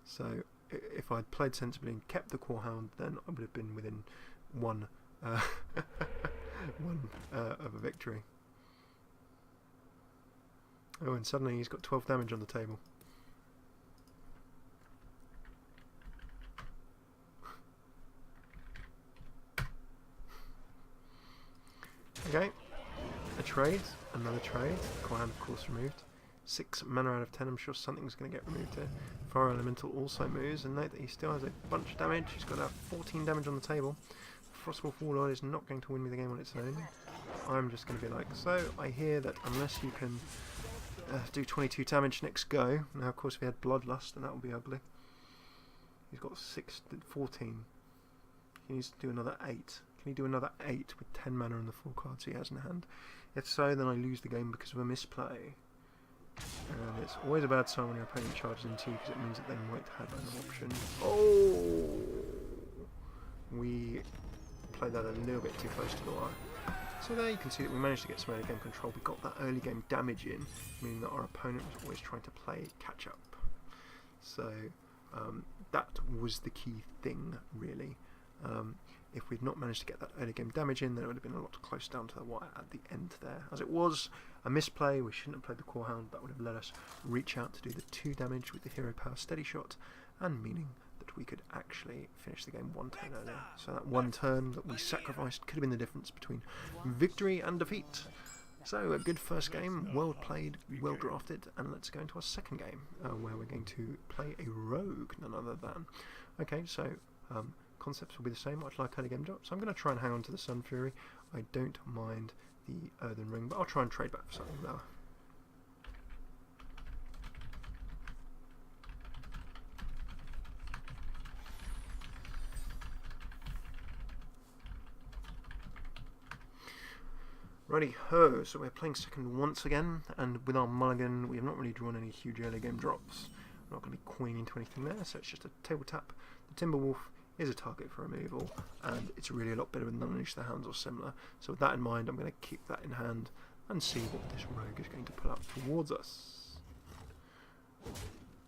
So if I'd played sensibly and kept the Core Hound, then I would have been within 1 of a victory. Oh, and suddenly he's got 12 damage on the table. Okay, a trade, another trade. Core Hound, of course, removed. 6 mana out of 10. I'm sure something's going to get removed here. Fire Elemental also moves, and note that he still has a bunch of damage. He's got 14 damage on the table. Frostwolf Warlord is not going to win me the game on its own. I'm just going to be like, so I hear that unless you can do 22 damage next go. Now, of course, if he had Bloodlust, then that would be ugly. He's got 14. He needs to do another 8. Can he do another 8 with 10 mana and the 4 cards he has in hand? If so, then I lose the game because of a misplay. And it's always a bad sign when your opponent charges into you, because it means that they might have an option. Oh! We played that a little bit too close to the wire. So there you can see that we managed to get some early game control. We got that early game damage in, meaning that our opponent was always trying to play catch up. So that was the key thing, really. If we'd not managed to get that early game damage in, then it would have been a lot close down to the wire at the end there. As it was a misplay, we shouldn't have played the Core Hound. That would have let us reach out to do the 2 damage with the Hero Power Steady Shot, and meaning that we could actually finish the game 1 turn earlier. So that 1 turn that we sacrificed could have been the difference between victory and defeat. So a good first game, well played, well drafted, and let's go into our second game, where we're going to play a rogue, none other than. Okay, so concepts will be the same. I'd like early game drop, so I'm going to try and hang on to the Sun Fury. I don't mind the Earthen Ring, but I'll try and trade back for something lower. Righty-ho, so we're playing second once again, and with our mulligan we have not really drawn any huge early game drops. We're not going to be coining into anything there, so it's just a table tap. The Timberwolf is a target for removal, and it's really a lot better than Unleash the Hounds or similar. So with that in mind, I'm going to keep that in hand and see what this rogue is going to pull up towards us.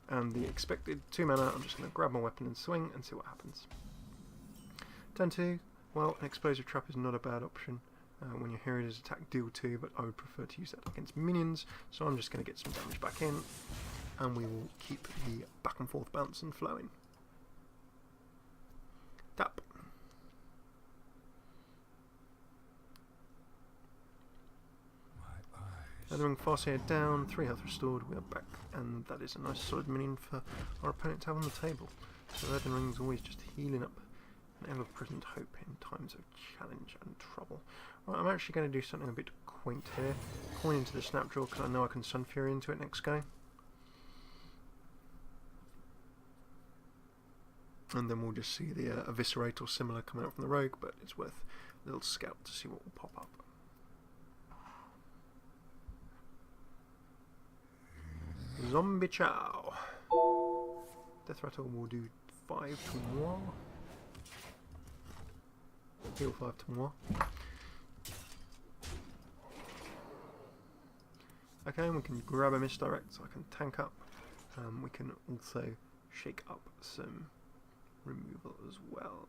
And the expected 2 mana, I'm just going to grab my weapon and swing and see what happens. Turn 2, well, an explosive trap is not a bad option. When your hero does attack, deal 2, but I would prefer to use that against minions, so I'm just going to get some damage back in, and we will keep the back and forth bounce and flowing. Tap. Ring Farseer down, 3 health restored, we are back, and that is a nice solid minion for our opponent to have on the table. So Earthen Ring's always just healing up an ever-present hope in times of challenge and trouble. Right, I'm actually going to do something a bit quaint here. Coin into the Snapjaw, because I know I can Sun Fury into it next go. And then we'll just see the Eviscerate or similar coming out from the rogue, but it's worth a little scout to see what will pop up. Zombie Chow. Death Rattle will do 5 to moi. Heal 5 to moi. Okay, and we can grab a misdirect so I can tank up. We can also shake up some removal as well.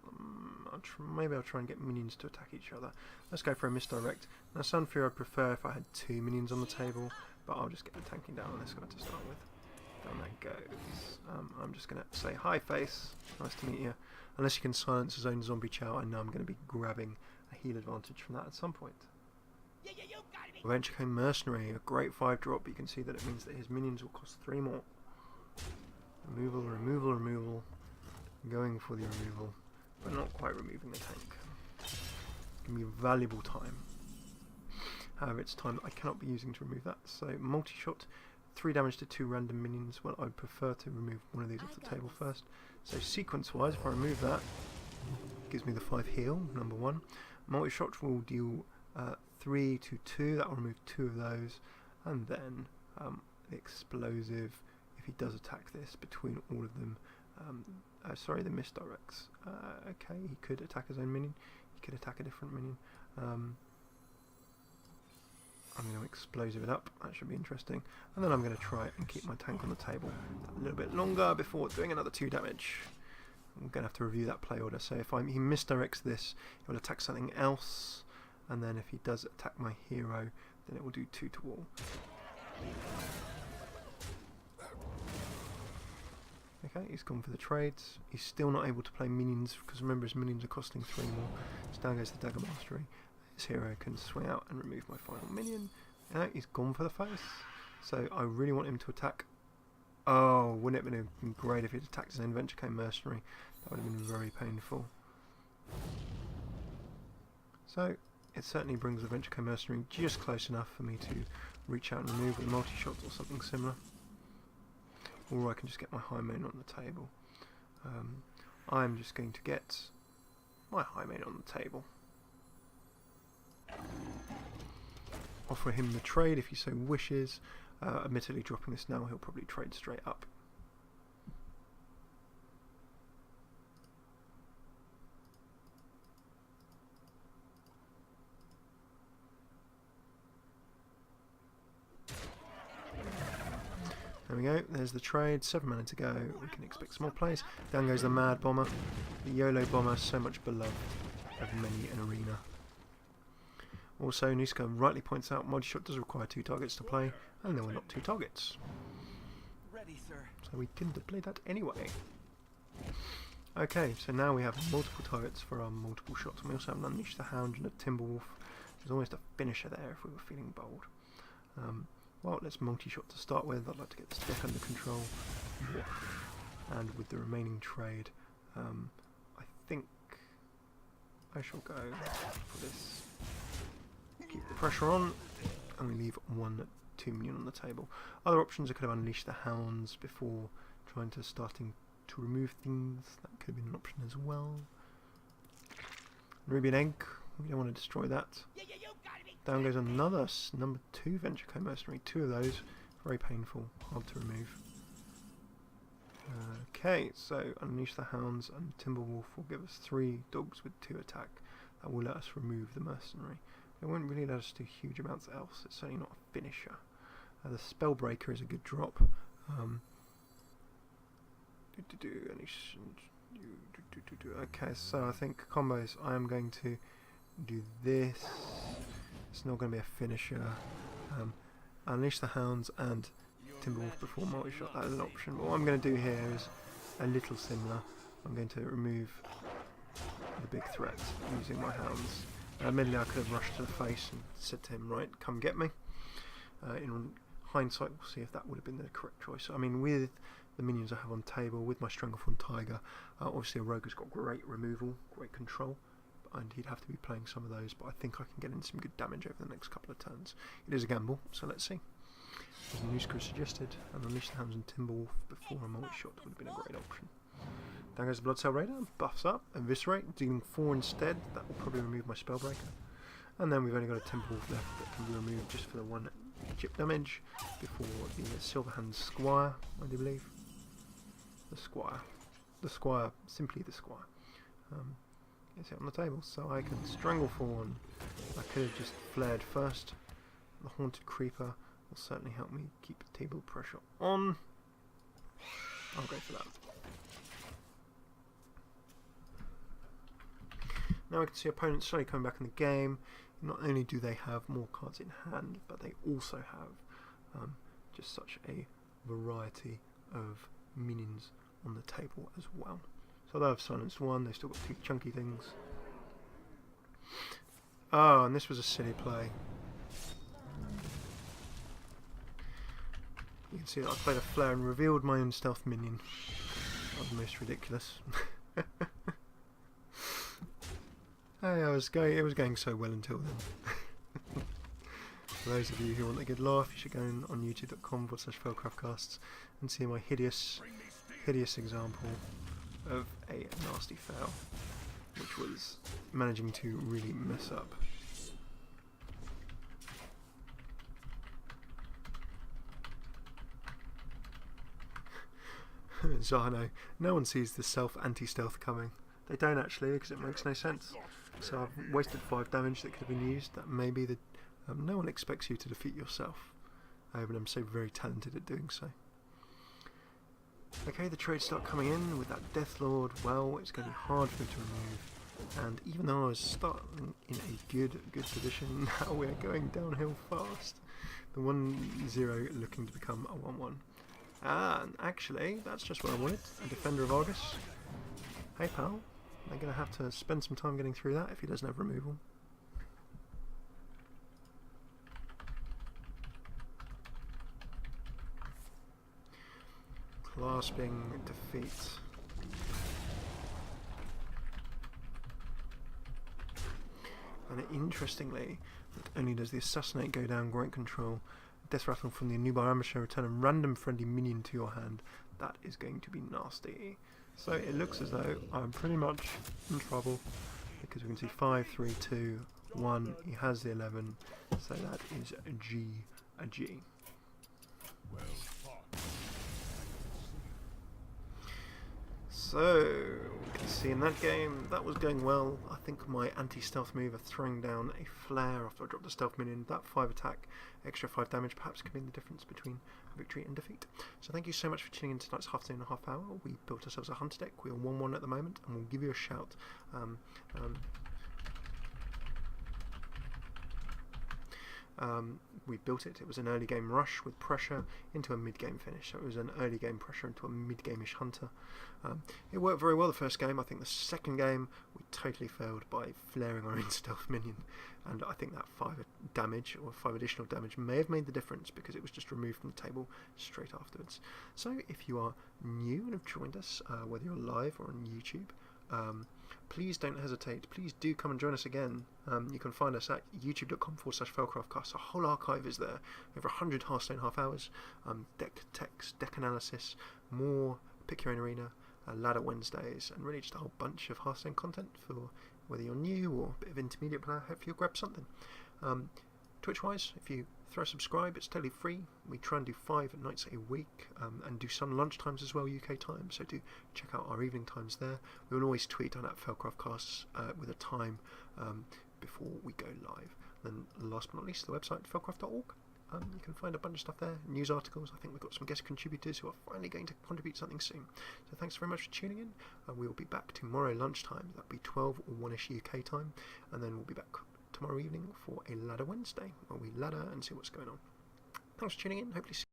Maybe I'll try and get minions to attack each other. Let's go for a misdirect. Now Sun Fury I'd prefer if I had 2 minions on the table, but I'll just get the tanking down on this guy to start with. Down that goes. I'm just going to say hi face, nice to meet you. Unless you can silence his own Zombie Chow, I know I'm going to be grabbing a heal advantage from that at some point. Adventure Mercenary, a great 5-drop, but you can see that it means that his minions will cost 3 more. Removal, removal, removal. Going for the removal, but not quite removing the tank. It's going to be valuable time. However, it's time that I cannot be using to remove that. So, multi-shot, 3 damage to 2 random minions. Well, I'd prefer to remove one of these off the table first. So, sequence-wise, if I remove that, it gives me the 5 heal, number 1. Multi-shot will deal 3 to 2, that will remove 2 of those. And then, the explosive, if he does attack this, between all of them, sorry, the misdirects. Okay, he could attack his own minion. He could attack a different minion. I'm going to explosive it up. That should be interesting. And then I'm going to try and keep my tank on the table a little bit longer before doing another 2 damage. I'm going to have to review that play order. So if he misdirects this, he will attack something else. And then if he does attack my hero, then it will do 2 to all. Okay, he's gone for the trades. He's still not able to play minions, because remember his minions are costing 3 more. So down goes the Dagger Mastery. His hero can swing out and remove my final minion. He's gone for the face. So I really want him to attack. Oh, wouldn't it have been great if he'd attacked his own Adventure Mercenary? That would have been very painful. So it certainly brings the Adventure Mercenary just close enough for me to reach out and remove with multi-shot or something similar. Or I can just get my high main on the table. I'm just going to get my high main on the table. Offer him the trade if he so wishes. Admittedly, dropping this now, he'll probably trade straight up. There we go, there's the trade, 7 mana to go, we can expect some more plays. Down goes the Mad Bomber, the YOLO Bomber, so much beloved of many an arena. Also, Niska rightly points out, multi-shot does require 2 targets to play, and there were not 2 targets. Ready, sir. So we didn't play that anyway. Okay, so now we have multiple targets for our multiple shots, and we also have an Unleash the Hound and a Timberwolf. There's almost a finisher there if we were feeling bold. Well, let's multi-shot to start with. I'd like to get this deck under control. And with the remaining trade, I think I shall go for this. Keep the pressure on, and we leave 1/2 minion on the table. Other options, I could have unleashed the Hounds before starting to remove things. That could have been an option as well. Ruby and Egg, we don't want to destroy that. Down goes another number 2 Venture Co Mercenary. 2 of those, very painful, hard to remove. Okay, so Unleash the Hounds and Timberwolf will give us 3 dogs with 2 attack. That will let us remove the Mercenary. It won't really let us do huge amounts else. It's certainly not a finisher. The Spellbreaker is a good drop. Okay, so I think combos. I am going to do this. It's not going to be a finisher. Unleash the Hounds and Timberwolf before multi-shot. That is an option. But what I'm going to do here is a little similar. I'm going to remove the big threat using my Hounds. Admittedly, I could have rushed to the face and said to him, right, come get me. In hindsight, we'll see if that would have been the correct choice. I mean, with the minions I have on table, with my Stranglethorn Tiger, obviously a Rogue has got great removal, great control, and he'd have to be playing some of those, but I think I can get in some good damage over the next couple of turns. It is a gamble, so let's see. As Nuska suggested, and Unleash the Hounds and Timberwolf before a multi-shot would have been a great option. Down goes the Blood Cell Raider, buffs up, Eviscerate, dealing 4 instead. That will probably remove my Spellbreaker. And then we've only got a Timberwolf left that can be removed just for the 1 chip damage before the Silverhand Squire, I do believe. The Squire, simply the Squire. It's it on the table, so I can Stranglethorn. I could have just flared first. The Haunted Creeper will certainly help me keep the table pressure on. I'll go for that. Now we can see opponents slowly coming back in the game. Not only do they have more cards in hand, but they also have just such a variety of minions on the table as well. So they've silenced 1, they've still got 2 chunky things. Oh, and this was a silly play. You can see that I played a flare and revealed my own stealth minion. That was most ridiculous. Hey, it was going so well until then. For those of you who want a good laugh, you should go on youtube.com/FailCraft Casts and see my hideous example of a nasty fail, which was managing to really mess up. Zahano, no one sees the anti-stealth coming. They don't actually, because it makes no sense. So I've wasted 5 damage that could have been used. That may be the... no one expects you to defeat yourself. But I'm so very talented at doing so. Okay, the trades start coming in with that Death Lord. Well, it's going to be hard for me to remove. And even though I was starting in a good position, now we're going downhill fast. The 1-0 looking to become a 1-1. And actually, that's just what I wanted. A Defender of Argus. Hey pal. They're going to have to spend some time getting through that if he doesn't have removal. Clasping defeat. And interestingly, not only does the Assassinate go down, great control, Death Rattle from the Anubar Ambusher, return a random friendly minion to your hand. That is going to be nasty. So it looks as though I'm pretty much in trouble. because we can see 5, 3, 2, 1. He has the 11, so that is a G. So, we can see in that game, that was going well. I think my anti-stealth move of throwing down a flare after I dropped the stealth minion, that 5 attack, extra 5 damage, perhaps could be the difference between victory and defeat. So thank you so much for tuning in to tonight's Hearthstone and a half hour. We built ourselves a hunter deck. We're 1-1 at the moment, and we'll give you a shout. We built it. It was an early game rush with pressure into a mid game finish. So it was an early game pressure into a mid game-ish hunter. It worked very well the first game. I think the second game we totally failed by flaring our own stealth minion, and I think that 5 damage or 5 additional damage may have made the difference because it was just removed from the table straight afterwards. So if you are new and have joined us, whether you're live or on YouTube, please don't hesitate. Please do come and join us again. You can find us at youtube.com/FailCraft Casts. A whole archive is there. Over 100 Hearthstone half hours, deck text, deck analysis, more Pick Your Own Arena, Ladder Wednesdays, and really just a whole bunch of Hearthstone content for whether you're new or a bit of intermediate player. Hopefully you'll grab something. Twitch-wise, if you throw a subscribe, it's totally free. We try and do 5 nights a week, and do some lunch times as well, UK time, so do check out our evening times there. We will always tweet on at FailCraft Casts with a time before we go live. And then last but not least, the website, failcraft.org. You can find a bunch of stuff there, news articles. I think we've got some guest contributors who are finally going to contribute something soon. So thanks very much for tuning in. We will be back tomorrow lunchtime. That'll be 12 or 1ish UK time, and then we'll be back tomorrow evening for a Ladder Wednesday, where we ladder and see what's going on. Thanks for tuning in. Hopefully see